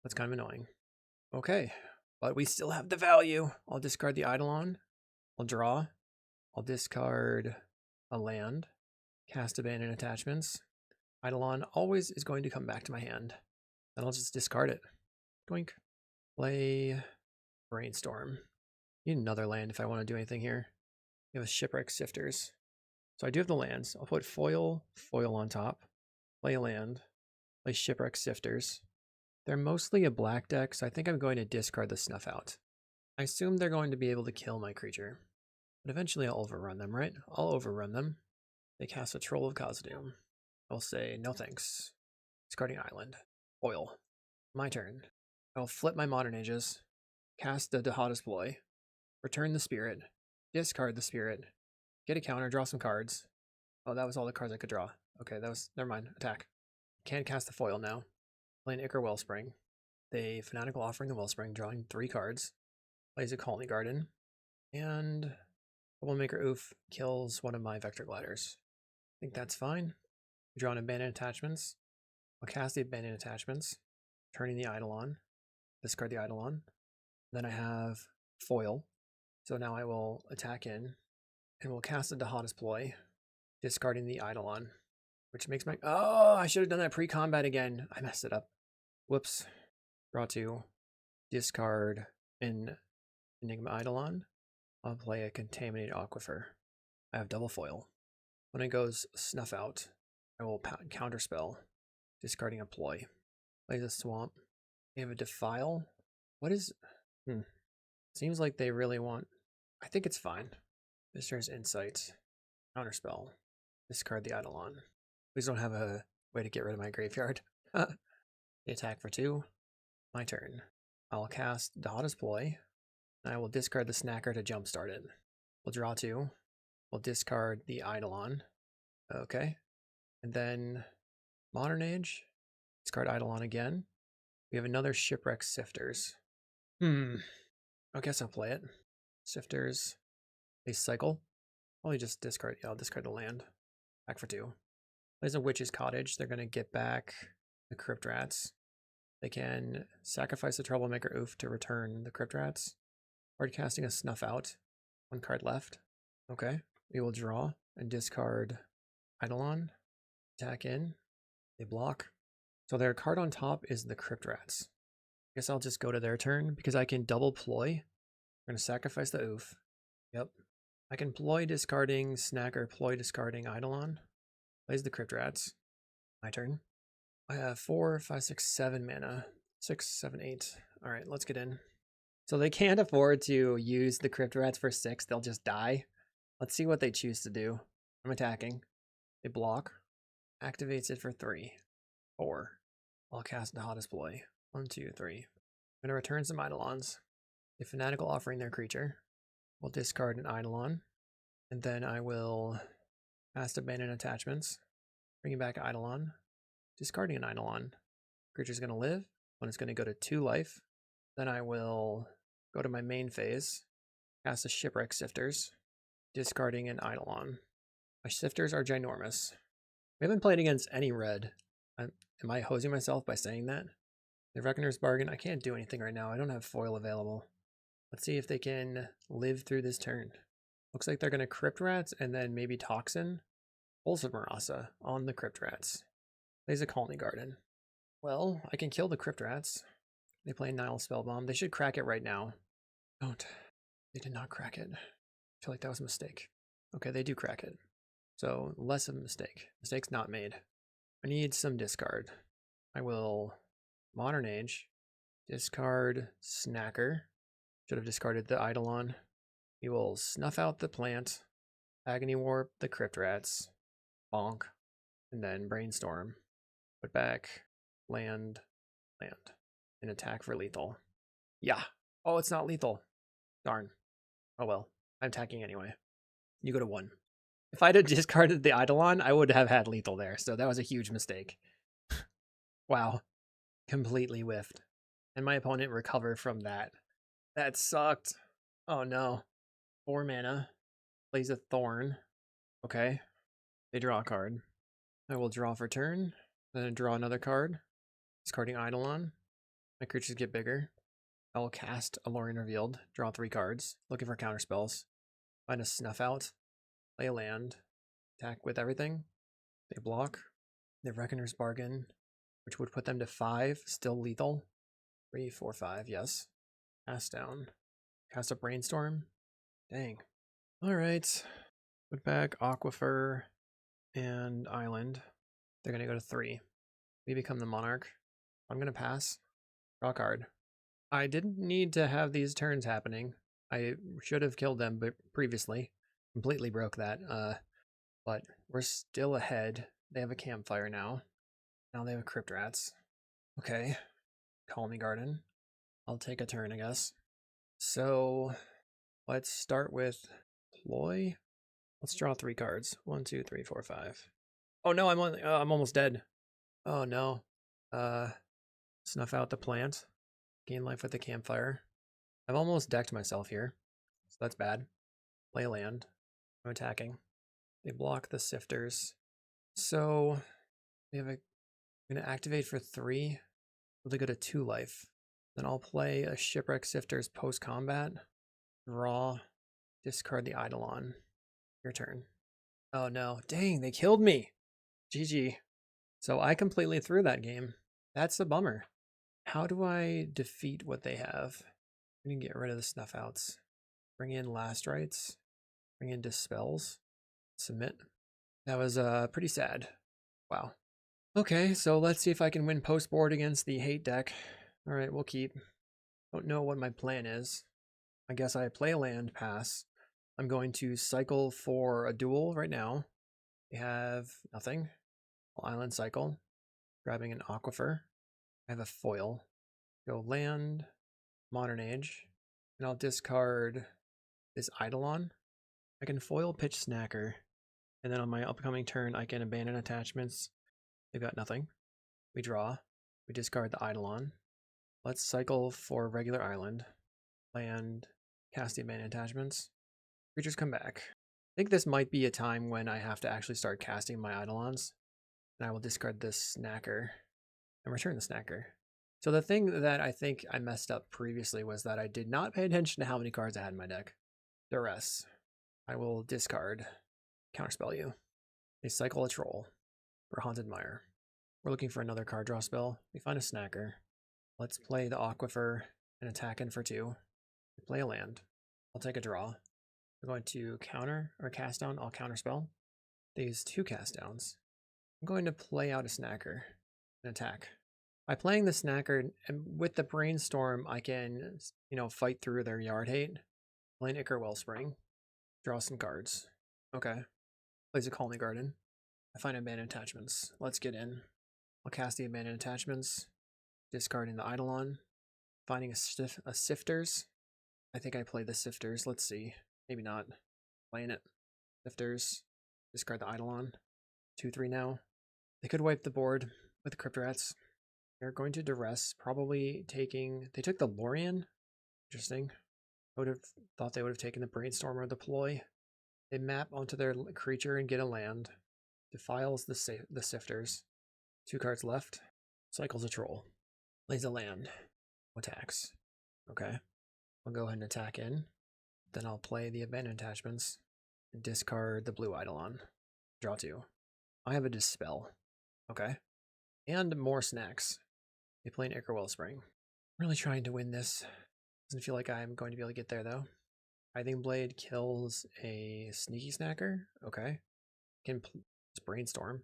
That's kind of annoying. Okay, but we still have the value. I'll discard the Eidolon. I'll draw. I'll discard a land. Cast Abandoned Attachments. Eidolon always is going to come back to my hand. Then I'll just discard it. Doink. Play Brainstorm. Need another land if I want to do anything here. We have a Shipwreck Sifters. So I do have the lands. I'll put foil on top. Play a land. Play Shipwreck Sifters. They're mostly a black deck, so I think I'm going to discard the Snuff Out. I assume they're going to be able to kill my creature. But eventually I'll overrun them, right? I'll overrun them. They cast a Troll of Khazad-dûm. I'll say, no thanks. Discarding Island. Foil. My turn. I'll flip my Modern Ages. Cast the Dihada's Ploy. Return the Spirit. Discard the Spirit. Get a counter, draw some cards. Oh, that was all the cards I could draw. Okay, that was, never mind. Attack. Can't cast the foil now. Play an Ichor Wellspring. They Fanatical Offering the Wellspring, drawing 3 cards. Plays a Colony Garden. And Troublemaker Oof kills one of my Vector Gliders. I think that's fine. Draw an Abandoned Attachments. I'll cast the Abandoned Attachments. Turning the Eidolon. Discard the Eidolon. Then I have foil. So now I will attack in. And we'll cast the Dihada's Ploy. Discarding the Eidolon. Which makes my... Oh, I should have done that pre-combat again. I messed it up. Whoops. Draw 2. Discard an Enigma Eidolon. I'll play a Contaminated Aquifer. I have double foil. When it goes Snuff Out, I will counterspell. Discarding a Ploy. Plays a Swamp. They have a Defile. What is... Seems like they really want... I think it's fine. Visitor's Insight. Counterspell. Discard the Eidolon. Please don't have a way to get rid of my graveyard. They attack for 2. My turn. I'll cast Dihada's Ploy. And I will discard the Snacker to jumpstart it. We'll draw 2. We'll discard the Eidolon. Okay. And then Modern Age, discard Eidolon again. We have another Shipwreck Sifters. I guess I'll play it. Sifters, they cycle. Probably just discard, yeah, I'll discard the land. Back for 2. There's a Witch's Cottage. They're going to get back the Crypt Rats. They can sacrifice the Troublemaker Oof to return the Crypt Rats. Hard casting a Snuff Out. 1 card left. Okay. We will draw and discard Eidolon. Attack in. They block. So their card on top is the Crypt Rats. I guess I'll just go to their turn because I can double Ploy. We're going to sacrifice the Oof. Yep. I can Ploy discarding Snacker, Ploy discarding Eidolon. Plays the Crypt Rats. My turn. I have 4, 5, 6, 7 mana. 6, 7, 8. Alright, let's get in. So they can't afford to use the Crypt Rats for 6. They'll just die. Let's see what they choose to do. I'm attacking. They block. Activates it for 3. 4. I'll cast Dihada's Ploy. 1, 2, 3. I'm going to return some Eidolons. The Fanatical Offering their creature. We'll discard an Eidolon. And then I will cast Abandon Attachments. Bringing back Eidolon. Discarding an Eidolon. Creature's going to live. One is going to go to 2 life. Then I will go to my main phase. Cast a Shipwreck Sifters. Discarding an Eidolon. My Sifters are ginormous. We haven't played against any red. Am I hosing myself by saying that? The Reckoner's Bargain. I can't do anything right now. I don't have foil available. Let's see if they can live through this turn. Looks like they're going to Crypt Rats and then maybe Toxin. Pulse of Marasa on the Crypt Rats. Plays a Colony Garden. Well, I can kill the Crypt Rats. They play Nile Spellbomb. They should crack it right now. Don't. They did not crack it. I feel like that was a mistake. Okay, they do crack it. So, less of a mistake. Mistake's not made. I need some discard. I will Modern Age. Discard Snacker. Should have discarded the Eidolon. We will snuff out the plant. Agony Warp the Crypt Rats. Bonk. And then Brainstorm. Put back. Land. And attack for lethal. Yeah. Oh, it's not lethal. Darn. Oh well. I'm attacking anyway. You go to 1. If I'd have discarded the Eidolon, I would have had lethal there, so that was a huge mistake. Wow. Completely whiffed. And my opponent recovered from that. That sucked. Oh no. 4 mana. Plays a Thorn. Okay. They draw a card. I will draw for turn. Then draw another card. Discarding Eidolon. My creatures get bigger. I will cast Alorian Revealed. Draw 3 cards. Looking for counterspells. Find a Snuff Out. Play a land. Attack with everything. They block. The Reckoner's Bargain, which would put them to 5. Still lethal. 3, 4, 5. Yes. Cast down. Cast a Brainstorm. Dang. Alright. Put back Aquifer and Island. They're going to go to 3. We become the Monarch. I'm going to pass. Draw a card. I didn't need to have these turns happening. I should have killed them previously. Completely broke that. But we're still ahead. They have a Campfire now. Now they have Crypt Rats. Okay. Colony Garden. I'll take a turn, I guess. So let's start with Ploy. Let's draw 3 cards. 1, 2, 3, 4, 5. Oh no, I'm almost dead. Oh no. Snuff out the plant. Gain life with the Campfire. I've almost decked myself here, so that's bad. Play a land. I'm attacking. They block the Sifters. So we have I'm gonna activate for 3. We'll go to 2 life. Then I'll play a Shipwreck Sifters post-combat. Draw. Discard the Eidolon. Your turn. Oh no. Dang, they killed me. GG. So I completely threw that game. That's a bummer. How do I defeat what they have? We can get rid of the Snuff Outs. Bring in Last Rites. Bring in Dispels. Submit. That was pretty sad. Wow. Okay, so let's see if I can win post board against the hate deck. Alright, we'll keep. Don't know what my plan is. I guess I play a land, pass. I'm going to cycle for a duel right now. They have nothing. Island cycle. Grabbing an Aquifer. I have a foil. Go land, Modern Age, and I'll discard this Eidolon. I can foil pitch Snacker, And then on my upcoming turn, I can abandon attachments. They've got nothing. We draw. We discard the Eidolon. Let's cycle for regular island. Land, cast the abandoned attachments. Creatures come back. I think this might be a time when I have to actually start casting my Eidolons. And I will discard this snacker and return the snacker. So the thing that I think I messed up previously was that I did not pay attention to how many cards I had in my deck. Duress. I will discard. Counterspell you. They cycle a troll for Haunted Mire. We're looking for another card draw spell. We find a snacker. Let's play the Aquifer and attack in for 2. We play a land. I'll take a draw. We're going to counter or cast down. I'll counterspell. They use 2 cast downs. I'm going to play out a snacker and attack. By playing the snacker and with the brainstorm, I can, fight through their yard hate. Play an Ichor Wellspring. Draw some cards. Okay. Plays a Colony Garden. I find abandoned attachments. Let's get in. I'll cast the abandoned attachments. Discarding the Eidolon. Finding a Sifters. I think I play the Sifters. Let's see. Maybe not. Playing it. Sifters. Discard the Eidolon. 2-3 now. They could wipe the board with the Crypt Rats. They're going to duress, probably taking... They took the Lorien. Interesting. I would have thought they would have taken the Brainstorm or the Ploy. They map onto their creature and get a land. Defiles the Sifters. 2 cards left. Cycles a troll. Plays a land. Attacks. Okay. I'll go ahead and attack in. Then I'll play the abandoned attachments. And discard the blue Eidolon. Draw 2. I have a Dispel. Okay. And more snacks. They play an Ichor Wellspring. Really trying to win this. Doesn't feel like I'm going to be able to get there though. Writhing Blade kills a Sneaky Snacker. Okay. Can Brainstorm.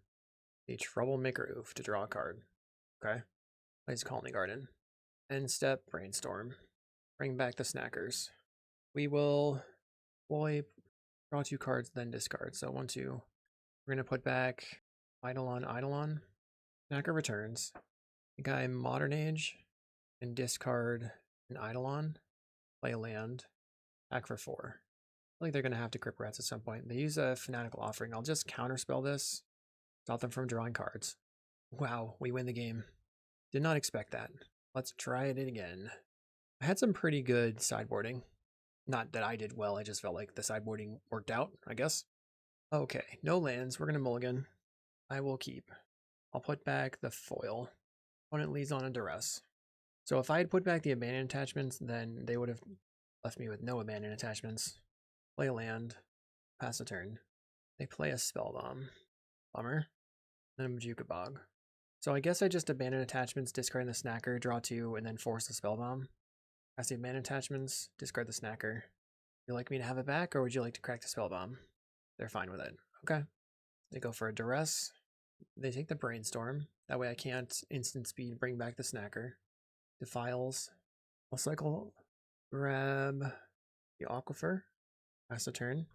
A Troublemaker Oof to draw a card. Okay. Plays Colony Garden. End step, Brainstorm. Bring back the Snackers. We will Ploy, draw 2 cards, then discard. So 1, 2. We're going to put back Eidolon. Snacker returns. I think I Modern Age and discard an Eidolon. Play a land. Back for 4. I feel like they're going to have to Crypt Rats at some point. They use a Fanatical Offering. I'll just counterspell this. Stop them from drawing cards. Wow, we win the game. Did not expect that. Let's try it again. I had some pretty good sideboarding. Not that I did well, I just felt like the sideboarding worked out, I guess. Okay, no lands. We're going to mulligan. I will keep. I'll put back the foil. Opponent leads on a duress. So if I had put back the abandoned attachments, then they would have left me with no abandoned attachments. Play a land. Pass a turn. They play a Spellbomb. Bummer. Then a Majuka Bog. So I guess I just abandon attachments, discarding the snacker, draw 2, and then force the Spellbomb. Cast the abandoned attachments, discard the snacker. Would you like me to have it back, or would you like to crack the Spellbomb? They're fine with it. Okay. They go for a duress. They take the Brainstorm. That way I can't instant speed bring back the snacker. Defiles. I'll cycle, grab the Aquifer. Pass a turn.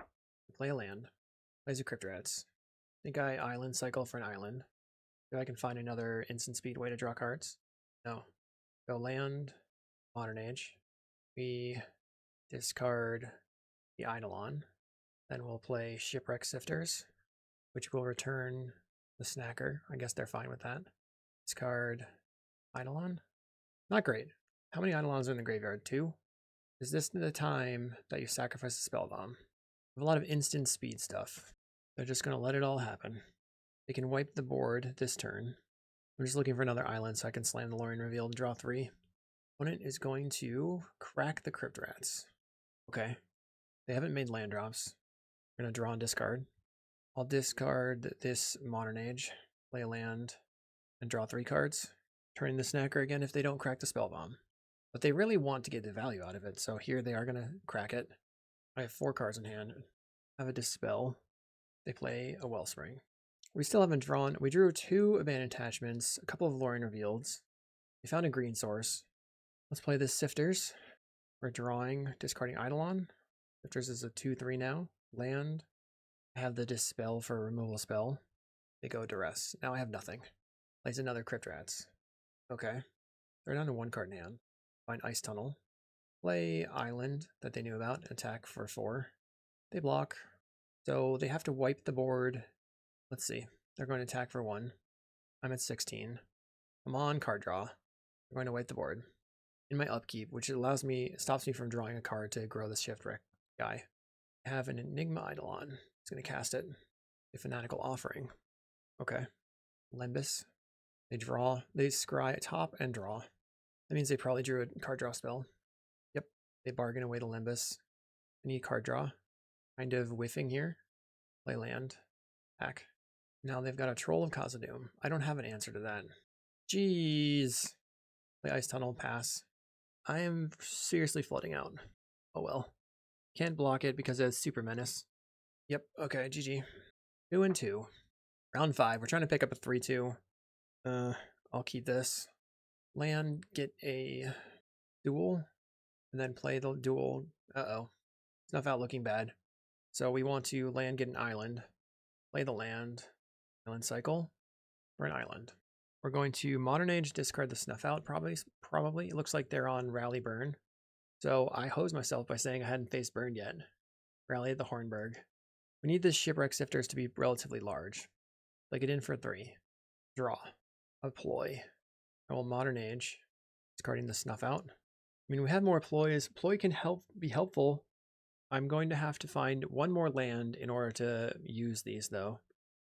Play a land. Plays a Crypt Rats. I think I island cycle for an island. If I can find another instant speed way to draw cards. No. Go land. Modern Age. We discard the Eidolon. Then we'll play Shipwreck Sifters, which will return the snacker. I guess they're fine with that. Discard Eidolon. Not great. How many Eidolons are in the graveyard? 2? Is this the time that you sacrifice the Spellbomb? We have a lot of instant speed stuff. They're just going to let it all happen. They can wipe the board this turn. I'm just looking for another island so I can slam the Lorien Reveal and draw 3. Opponent is going to crack the Crypt Rats. Okay. They haven't made land drops. We're going to draw and discard. I'll discard this Modern Age, play a land, and draw 3 cards. Turning the snacker again if they don't crack the Spellbomb. But they really want to get the value out of it, so here they are going to crack it. I have 4 cards in hand. I have a Dispel. They play a Wellspring. We still haven't drawn. We drew 2 abandoned attachments, a couple of Lorien Revealeds. We found a green source. Let's play this Sifters. We're drawing, discarding Eidolon. Sifters is a 2-3 now. Land. I have the Dispel for a removal spell. They go Duress. Now I have nothing. Plays another Crypt Rats. Okay. They're down to 1 card in hand. Find Ice Tunnel. Play Island that they knew about. Attack for 4. They block. So they have to wipe the board. Let's see. They're going to attack for 1. I'm at 16. Come on, card draw. I'm going to wipe the board. In my upkeep, which stops me from drawing a card to grow the shift wreck guy. I have an Enigma Eidolon. It's going to cast it. A Fanatical Offering. Okay. Limbus. They scry top and draw. That means they probably drew a card draw spell. Yep. They bargain away the Limbus. I need card draw. Kind of whiffing here. Play land. Attack. Now they've got a Troll of Khazad-dûm. I don't have an answer to that. Jeez. Play Ice Tunnel, pass. I am seriously flooding out. Oh well. Can't block it because it has Super Menace. Yep, okay, GG. 2 and 2. Round 5. We're trying to pick up a 3-2. I'll keep this. Land, get a duel, and then play the duel. Uh-oh. Snuff out looking bad. So we want to land, get an island. Play the land. Island cycle for an island. We're going to Modern Age, discard the Snuff Out, probably. It looks like they're on Rally Burn. So I hose myself by saying I hadn't faced Burned yet. Rally at the Hornburg. We need the Shipwreck Sifters to be relatively large. Plug it in for 3. Draw. A Ploy. I will Modern Age, discarding the Snuff Out. I mean, we have more Ploys. Ploy can be helpful. I'm going to have to find 1 more land in order to use these, though.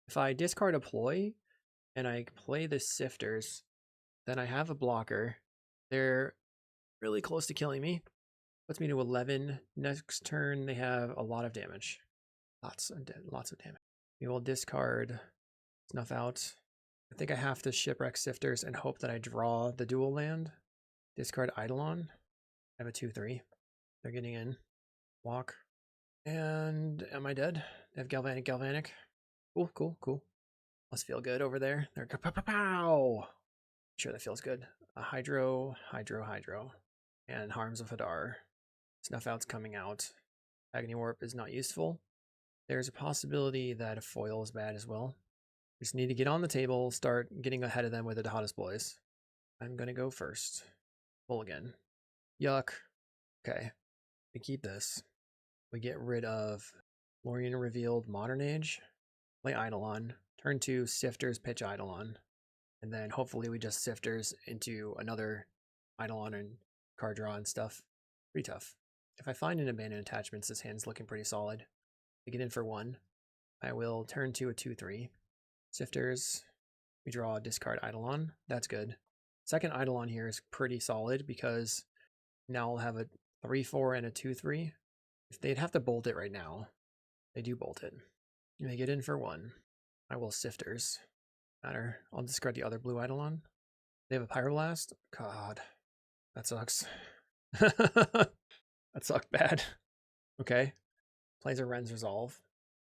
If I discard a Ploy, and I play the Sifters, then I have a blocker. They're really close to killing me. Puts me to 11. Next turn, they have a lot of damage. Lots of damage. We will discard Snuff Out. I think I have to Shipwreck Sifters and hope that I draw the dual land. Discard Eidolon. I have a 2-3. They're getting in. Walk. And am I dead? They have Galvanic. Cool. Must feel good over there. They're pow. Sure, that feels good. A Hydro. And Harms of Hadar. Snuff Out's coming out. Agony Warp is not useful. There's a possibility that a foil is bad as well. We just need to get on the table, start getting ahead of them with the Dihada boys. I'm going to go first. Mulligan. Yuck. Okay. We keep this. We get rid of Lorien Revealed Modern Age. Play Eidolon. Turn 2, Sifters, pitch Eidolon. And then hopefully we just Sifters into another Eidolon and card draw and stuff. Pretty tough. If I find an Abandoned Attachments, this hand's looking pretty solid. We get in for 1. I will turn 2 a 2-3. Sifters. We draw a discard Eidolon. That's good. Second Eidolon here is pretty solid because now I'll have a 3-4 and a 2-3. If they'd have to bolt it right now, they do bolt it. And they get in for 1. I will Sifters. Matter. I'll discard the other blue Eidolon. They have a Pyroblast. God, that sucks. That sucked bad. Okay. Plays a Ren's Resolve.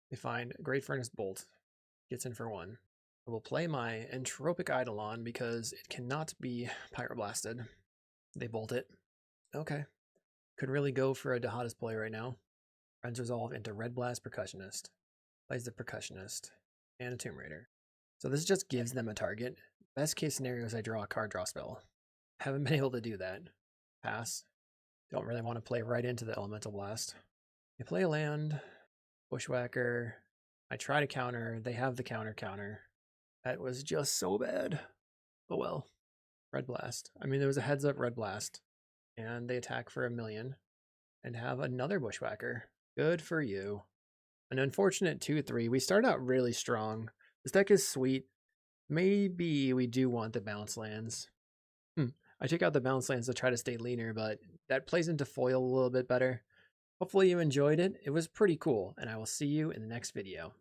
They find Great Furnace Bolt. Gets in for 1. I will play my Entropic Eidolon because it cannot be Pyroblasted. They bolt it. Okay. Could really go for a Dihada's play right now. Ren's Resolve into Red Blast Percussionist. Plays the Percussionist. And a Tomb Raider. So this just gives them a target. Best case scenario is I draw a card draw spell. Haven't been able to do that. Pass. Don't really want to play right into the Elemental Blast. You play a land. Bushwhacker. I try to counter. They have the counter. That was just so bad. Oh well. Red Blast. I mean, there was a heads up Red Blast. And they attack for 1,000,000. And have another Bushwhacker. Good for you. An unfortunate 2-3. We start out really strong. This deck is sweet. Maybe we do want the bounce lands. I took out the bounce lands to try to stay leaner, but that plays into foil a little bit better. Hopefully you enjoyed it. It was pretty cool, and I will see you in the next video.